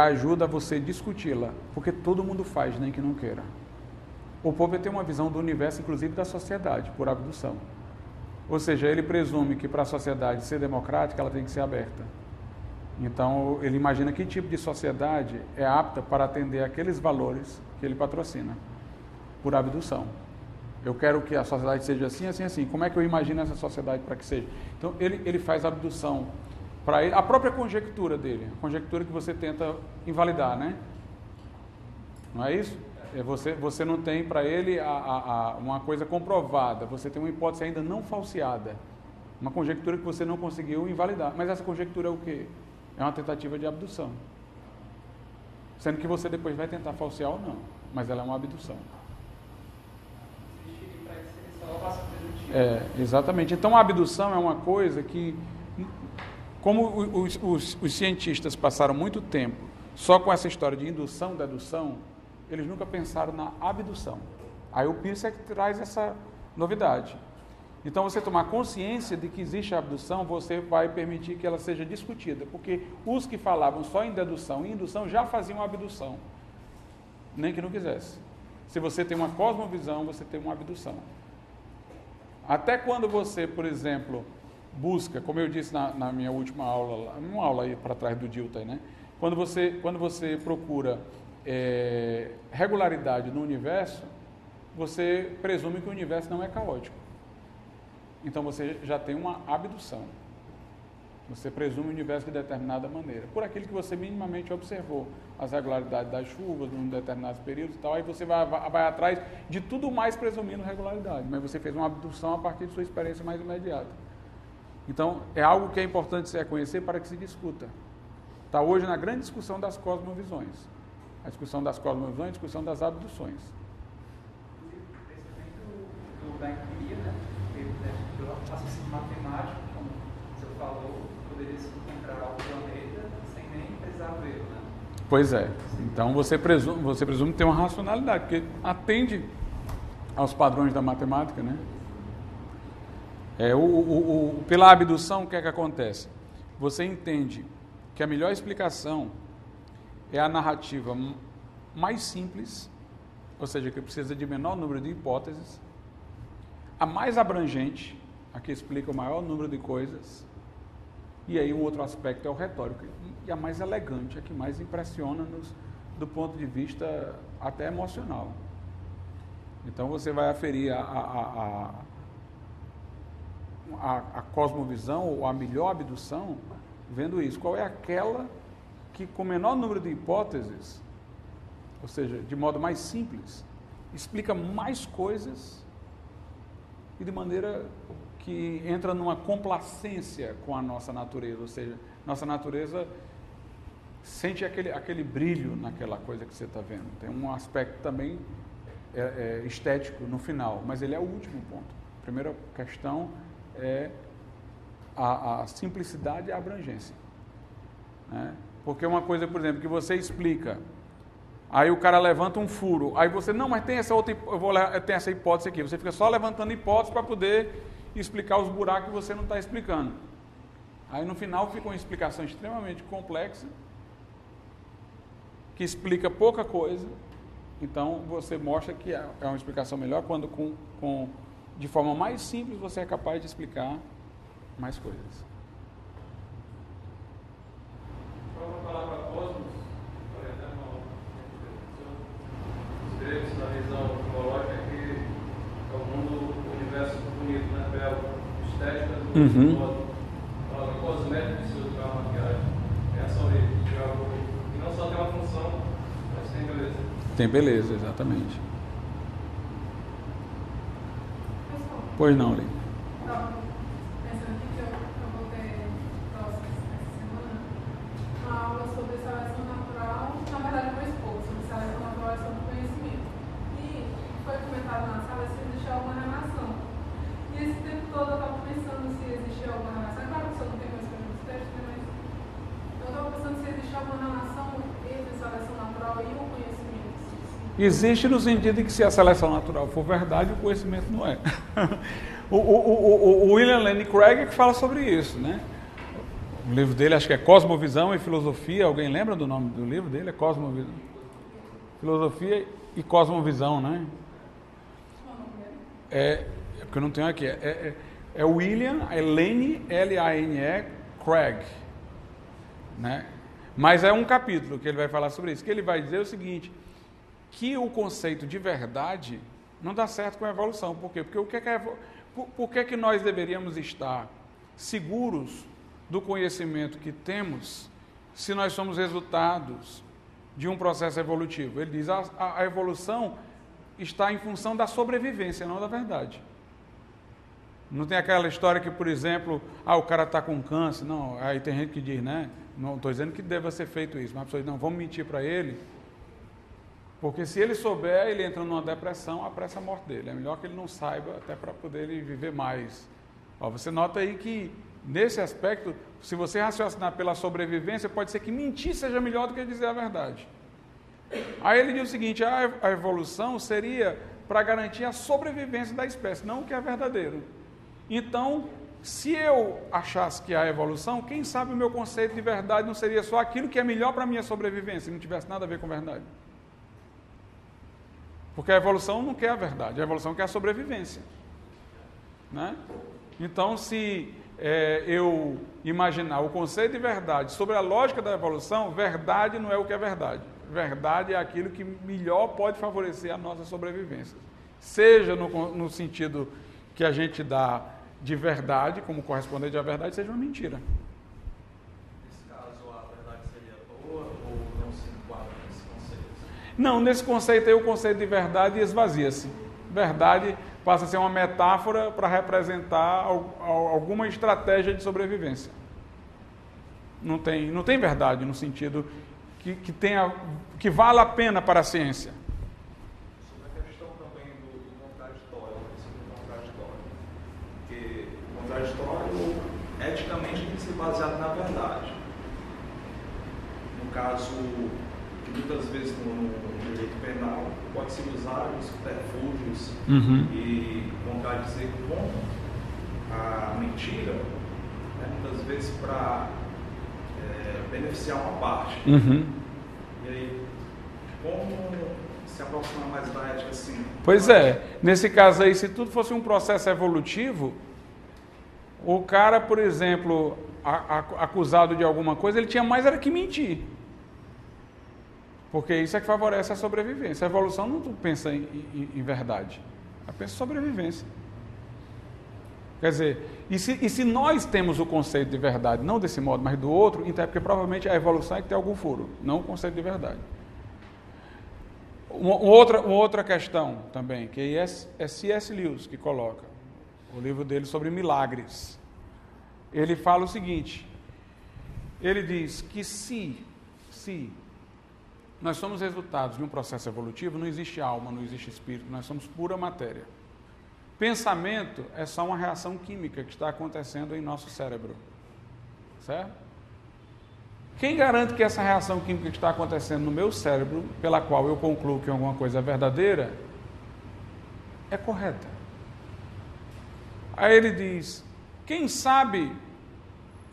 ajuda a você discuti-la, porque todo mundo faz, nem que não queira. O Popper tem uma visão do universo, inclusive da sociedade, por abdução. Ou seja, ele presume que para a sociedade ser democrática, ela tem que ser aberta. Então, ele imagina que tipo de sociedade é apta para atender aqueles valores que ele patrocina, por abdução. Eu quero que a sociedade seja assim, assim, assim. Como é que eu imagino essa sociedade para que seja? Então, ele faz abdução para ele, a própria conjectura dele, a conjectura que você tenta invalidar, né? Não é isso? Você não tem para ele uma coisa comprovada, você tem uma hipótese ainda não falseada, uma conjectura que você não conseguiu invalidar. Mas essa conjectura é o quê? É uma tentativa de abdução. Sendo que você depois vai tentar falsear ou não, mas ela é uma abdução. Exatamente. Então a abdução é uma coisa que, como os cientistas passaram muito tempo só com essa história de indução, dedução, eles nunca pensaram na abdução. Aí o Peirce é que traz essa novidade. Então, você tomar consciência de que existe a abdução, você vai permitir que ela seja discutida, porque os que falavam só em dedução e indução já faziam abdução, nem que não quisesse. Se você tem uma cosmovisão, você tem uma abdução. Até quando você, por exemplo, busca, como eu disse na minha última aula, uma aula aí para trás do Dilthey, né? Quando você procura regularidade no universo, você presume que o universo não é caótico. Então você já tem uma abdução. Você presume o universo de determinada maneira, por aquilo que você minimamente observou, as regularidades das chuvas em determinados períodos e tal, aí você vai atrás de tudo mais presumindo regularidade, mas você fez uma abdução a partir de sua experiência mais imediata. Então, é algo que é importante se reconhecer para que se discuta. Está hoje na grande discussão das cosmovisões. A discussão das cosmovisões, a discussão das abduções. O da empiria, né? Pelo raciocínio matemático, como você falou, poderia se encontrar o planeta sem nem precisar vê-lo, né? Pois é. Então você presume ter uma racionalidade, porque atende aos padrões da matemática, né? Pela abdução, o que é que acontece? Você entende que a melhor explicação é a narrativa mais simples, ou seja, que precisa de menor número de hipóteses, a mais abrangente, a que explica o maior número de coisas, e aí um outro aspecto é o retórico, e a mais elegante, a que mais impressiona-nos do ponto de vista até emocional. Então você vai aferir a cosmovisão, ou a melhor abdução, vendo isso. Qual é aquela que, com o menor número de hipóteses, ou seja, de modo mais simples, explica mais coisas e de maneira que entra numa complacência com a nossa natureza, ou seja, nossa natureza sente aquele brilho naquela coisa que você está vendo. Tem um aspecto também estético no final, mas ele é o último ponto. A primeira questão é a simplicidade e a abrangência, né? Porque uma coisa, por exemplo, que você explica, aí o cara levanta um furo, aí você, não, mas tem essa outra, tem essa hipótese aqui, você fica só levantando hipóteses para poder explicar os buracos que você não está explicando. Aí no final fica uma explicação extremamente complexa, que explica pouca coisa. Então você mostra que é uma explicação melhor quando de forma mais simples você é capaz de explicar mais coisas. o cosmético que se usa para a maquiagem. É só ele, e não só tem uma função, mas tem beleza. Tem beleza, exatamente. Pois não, Lê. Pensando aqui que eu vou ter próximo essa semana uma aula sobre seleção natural, na verdade foi pouco, sobre seleção natural e sobre conhecimento. E foi comentado na sala se existe alguma relação. E esse tempo todo eu estava pensando se existe alguma relação. É claro que o senhor não tem conhecimento dos textos, né? Mas eu estava pensando se existe alguma relação entre seleção natural e o conhecimento. Existe no sentido de que se a seleção natural for verdade, o conhecimento não é. o William Lane Craig que fala sobre isso, né? O livro dele acho que é Cosmovisão e Filosofia. Alguém lembra do nome do livro dele? É Cosmovisão. Filosofia e Cosmovisão, né? É porque eu não tenho aqui. É William Lane, Lane, Craig, né? Mas é um capítulo que ele vai falar sobre isso, que ele vai dizer o seguinte, que o conceito de verdade não dá certo com a evolução. Por quê? Porque por que nós deveríamos estar seguros do conhecimento que temos se nós somos resultados de um processo evolutivo? Ele diz, a evolução está em função da sobrevivência, não da verdade. Não tem aquela história que, por exemplo, o cara está com câncer. Não, aí tem gente que diz, né? Não estou dizendo que deva ser feito isso, mas a pessoa diz, não, vamos mentir para ele, porque se ele souber, ele entra numa depressão, apressa a morte dele. É melhor que ele não saiba, até para poder ele viver mais. Você nota aí que, nesse aspecto, se você raciocinar pela sobrevivência, pode ser que mentir seja melhor do que dizer a verdade. Aí ele diz o seguinte, a evolução seria para garantir a sobrevivência da espécie, não o que é verdadeiro. Então, se eu achasse que há evolução, quem sabe o meu conceito de verdade não seria só aquilo que é melhor para a minha sobrevivência, e não tivesse nada a ver com verdade. Porque a evolução não quer a verdade, a evolução quer a sobrevivência, né? Então, se eu imaginar o conceito de verdade sobre a lógica da evolução, verdade não é o que é verdade. Verdade é aquilo que melhor pode favorecer a nossa sobrevivência. Seja no sentido que a gente dá de verdade, como correspondente à verdade, seja uma mentira. Nesse caso, a verdade seria boa ou não se enquadra nesse conceito? Não, nesse conceito aí o conceito de verdade esvazia-se. Verdade passa a ser uma metáfora para representar alguma estratégia de sobrevivência. Não tem verdade no sentido que vale a pena para a ciência. Sobre a questão também do contraditório, porque o contraditório, eticamente, tem que ser baseado na verdade. No caso, que muitas vezes no direito penal, pode-se usar os subterfúgios e contradizer com a mentira, né, muitas vezes para beneficiar uma parte. E aí, como se aproximar mais da ética assim? Pois é, nesse caso aí, se tudo fosse um processo evolutivo, o cara, por exemplo, acusado de alguma coisa, ele tinha mais era que mentir. Porque isso é que favorece a sobrevivência. A evolução não pensa em verdade, ela pensa em sobrevivência. Quer dizer, e se nós temos o conceito de verdade, não desse modo, mas do outro, então é porque provavelmente a evolução é que tem algum furo, não o conceito de verdade. Uma outra questão também, que é C.S. Lewis que coloca, o livro dele sobre milagres. Ele fala o seguinte, ele diz que se nós somos resultados de um processo evolutivo, não existe alma, não existe espírito, nós somos pura matéria. Pensamento é só uma reação química que está acontecendo em nosso cérebro, certo? Quem garante que essa reação química que está acontecendo no meu cérebro, pela qual eu concluo que alguma coisa é verdadeira, é correta? Aí ele diz, quem sabe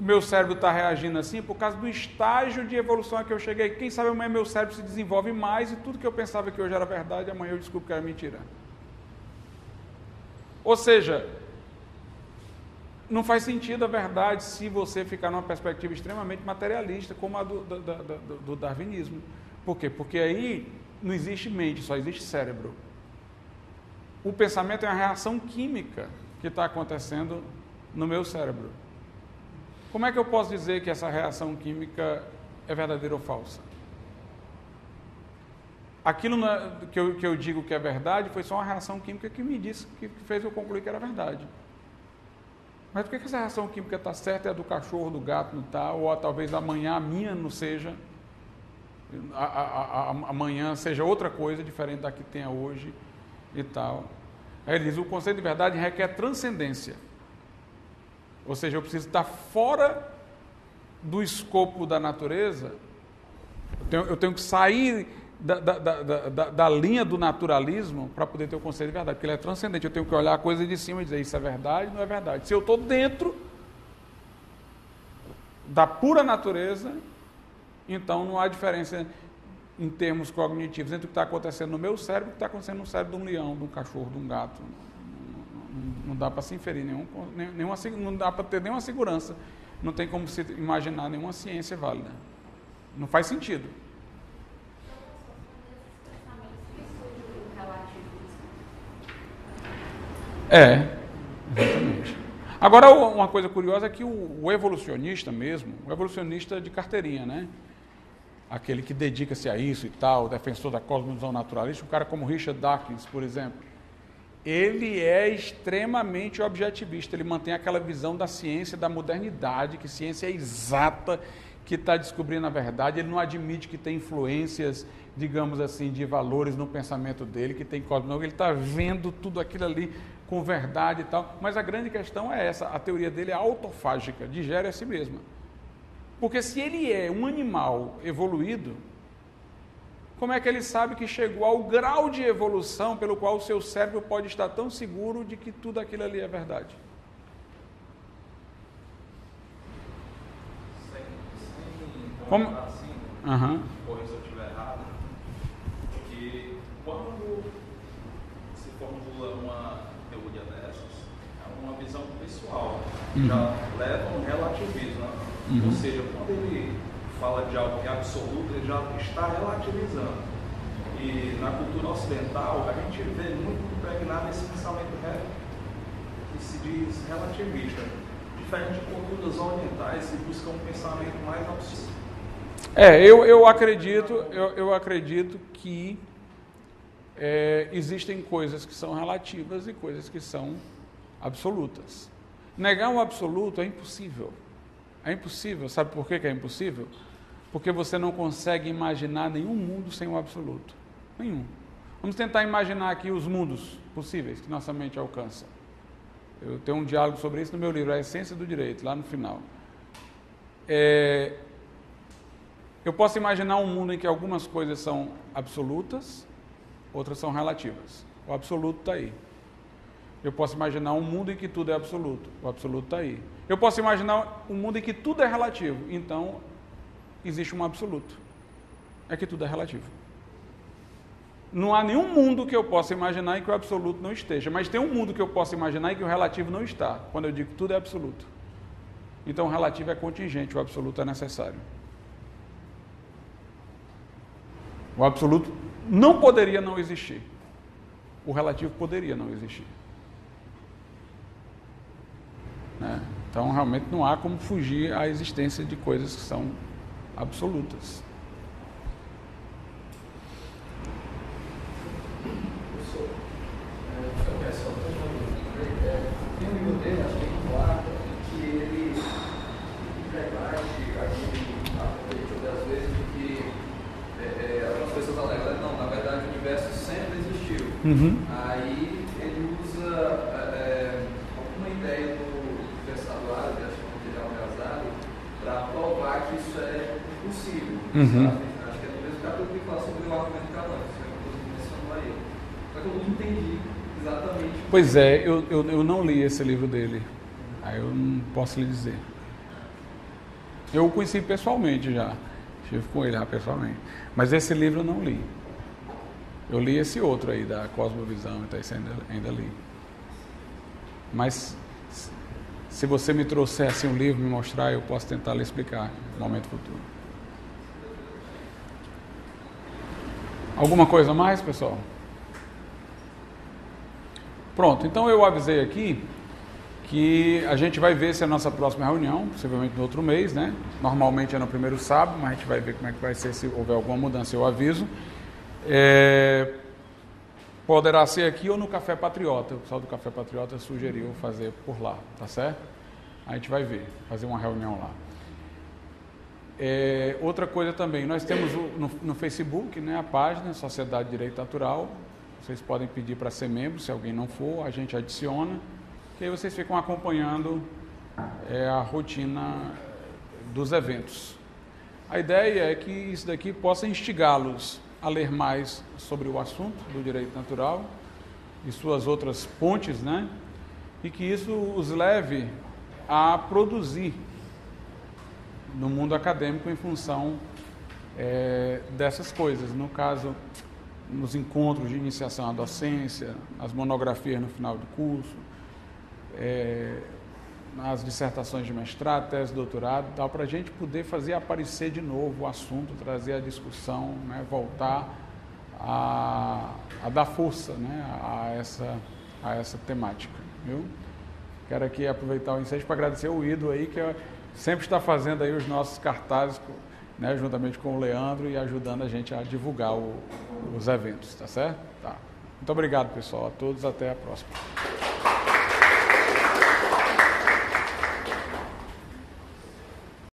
o meu cérebro está reagindo assim por causa do estágio de evolução a que eu cheguei. Quem sabe amanhã meu cérebro se desenvolve mais e tudo que eu pensava que hoje era verdade, amanhã eu descubro que era mentira. Ou seja, não faz sentido a verdade se você ficar numa perspectiva extremamente materialista, como a do darwinismo. Por quê? Porque aí não existe mente, só existe cérebro. O pensamento é uma reação química que está acontecendo no meu cérebro. Como é que eu posso dizer que essa reação química é verdadeira ou falsa? Aquilo que eu digo que é verdade foi só uma reação química que me disse, que fez eu concluir que era verdade. Mas por que essa reação química está certa e a do cachorro, do gato não está, ou talvez amanhã a minha não seja, amanhã seja outra coisa diferente da que tenha hoje e tal. Aí ele diz, o conceito de verdade requer transcendência. Ou seja, eu preciso estar fora do escopo da natureza, eu tenho que sair da linha do naturalismo para poder ter o conceito de verdade, porque ele é transcendente. Eu tenho que olhar a coisa de cima e dizer, isso é verdade, não é verdade. Se eu estou dentro da pura natureza, então não há diferença em termos cognitivos entre o que está acontecendo no meu cérebro e o que está acontecendo no cérebro de um leão, de um cachorro, de um gato. Não dá para se inferir não dá para ter nenhuma segurança, não tem como se imaginar nenhuma ciência válida. Não faz sentido. Exatamente. Agora, uma coisa curiosa é que o evolucionista mesmo, o evolucionista de carteirinha, né? Aquele que dedica-se a isso e tal, o defensor da cosmovisão naturalista, um cara como Richard Dawkins, por exemplo, ele é extremamente objetivista, ele mantém aquela visão da ciência, da modernidade, que ciência é exata, que está descobrindo a verdade, ele não admite que tem influências, digamos assim, de valores no pensamento dele, que tem cosmologia, ele está vendo tudo aquilo ali com verdade e tal, mas a grande questão é essa, a teoria dele é autofágica, digere a si mesma. Porque se ele é um animal evoluído, como é que ele sabe que chegou ao grau de evolução pelo qual o seu cérebro pode estar tão seguro de que tudo aquilo ali é verdade? Como? Assim, corrija se eu estiver errado, que quando se formula uma teoria dessas, é uma visão pessoal, já leva um relativismo, né? Ou seja, quando ele fala de algo que é absoluto, ele já está relativizando. E na cultura ocidental, a gente vê muito impregnado esse pensamento que se diz relativista. Diferente de culturas orientais que buscam um pensamento mais absoluto. Eu acredito que existem coisas que são relativas e coisas que são absolutas. Negar o absoluto é impossível. É impossível. Sabe por que é impossível? Porque você não consegue imaginar nenhum mundo sem o absoluto. Nenhum. Vamos tentar imaginar aqui os mundos possíveis que nossa mente alcança. Eu tenho um diálogo sobre isso no meu livro, A Essência do Direito, lá no final. Eu posso imaginar um mundo em que algumas coisas são absolutas, outras são relativas. O absoluto está aí. Eu posso imaginar um mundo em que tudo é absoluto. O absoluto está aí. Eu posso imaginar um mundo em que tudo é relativo. Então, existe um absoluto. É que tudo é relativo. Não há nenhum mundo que eu possa imaginar em que o absoluto não esteja. Mas tem um mundo que eu possa imaginar em que o relativo não está. Quando eu digo que tudo é absoluto. Então, o relativo é contingente, o absoluto é necessário. O absoluto não poderia não existir. O relativo poderia não existir. Né? Então, realmente não há como fugir à existência de coisas que são absolutas. Tem um livro dele, acho que é em quarta, que ele rebate das vezes de que algumas pessoas alegam, não, na verdade o universo sempre existiu. Aí ele usa alguma ideia do pensador árabe, acho que é o casado, para provar que isso é impossível. Acho que é no mesmo capítulo que fala sobre o argumento canônico, que é uma coisa que mencionou aí. Só que eu não entendi exatamente. Pois é, eu não li esse livro dele. Aí eu não posso lhe dizer. Eu o conheci pessoalmente já. Estive com ele pessoalmente. Mas esse livro eu não li. Eu li esse outro aí, da Cosmovisão, então esse ainda li. Mas se você me trouxer assim um livro, me mostrar, eu posso tentar lhe explicar no momento futuro. Alguma coisa mais, pessoal? Pronto, então eu avisei aqui que a gente vai ver se é a nossa próxima reunião, possivelmente no outro mês, né? Normalmente é no primeiro sábado, mas a gente vai ver como é que vai ser, se houver alguma mudança, eu aviso. Poderá ser aqui ou no Café Patriota. O pessoal do Café Patriota sugeriu fazer por lá, tá certo? A gente vai ver, fazer uma reunião lá. Outra coisa também, nós temos no Facebook, né, a página Sociedade de Direito Natural. Vocês podem pedir para ser membro, se alguém não for, a gente adiciona, que aí vocês ficam acompanhando a rotina dos eventos. A ideia é que isso daqui possa instigá-los a ler mais sobre o assunto do direito natural e suas outras pontes, né? E que isso os leve a produzir no mundo acadêmico em função dessas coisas. No caso, nos encontros de iniciação à docência, as monografias no final do curso, nas dissertações de mestrado, tese de doutorado, tal, para a gente poder fazer aparecer de novo o assunto, trazer a discussão, né, voltar a dar força, né, a essa temática, viu? Quero aqui aproveitar o ensejo para agradecer o Ido aí, que sempre está fazendo aí os nossos cartazes, né, juntamente com o Leandro, e ajudando a gente a divulgar os eventos, tá certo? Tá. Muito obrigado, pessoal, a todos, até a próxima.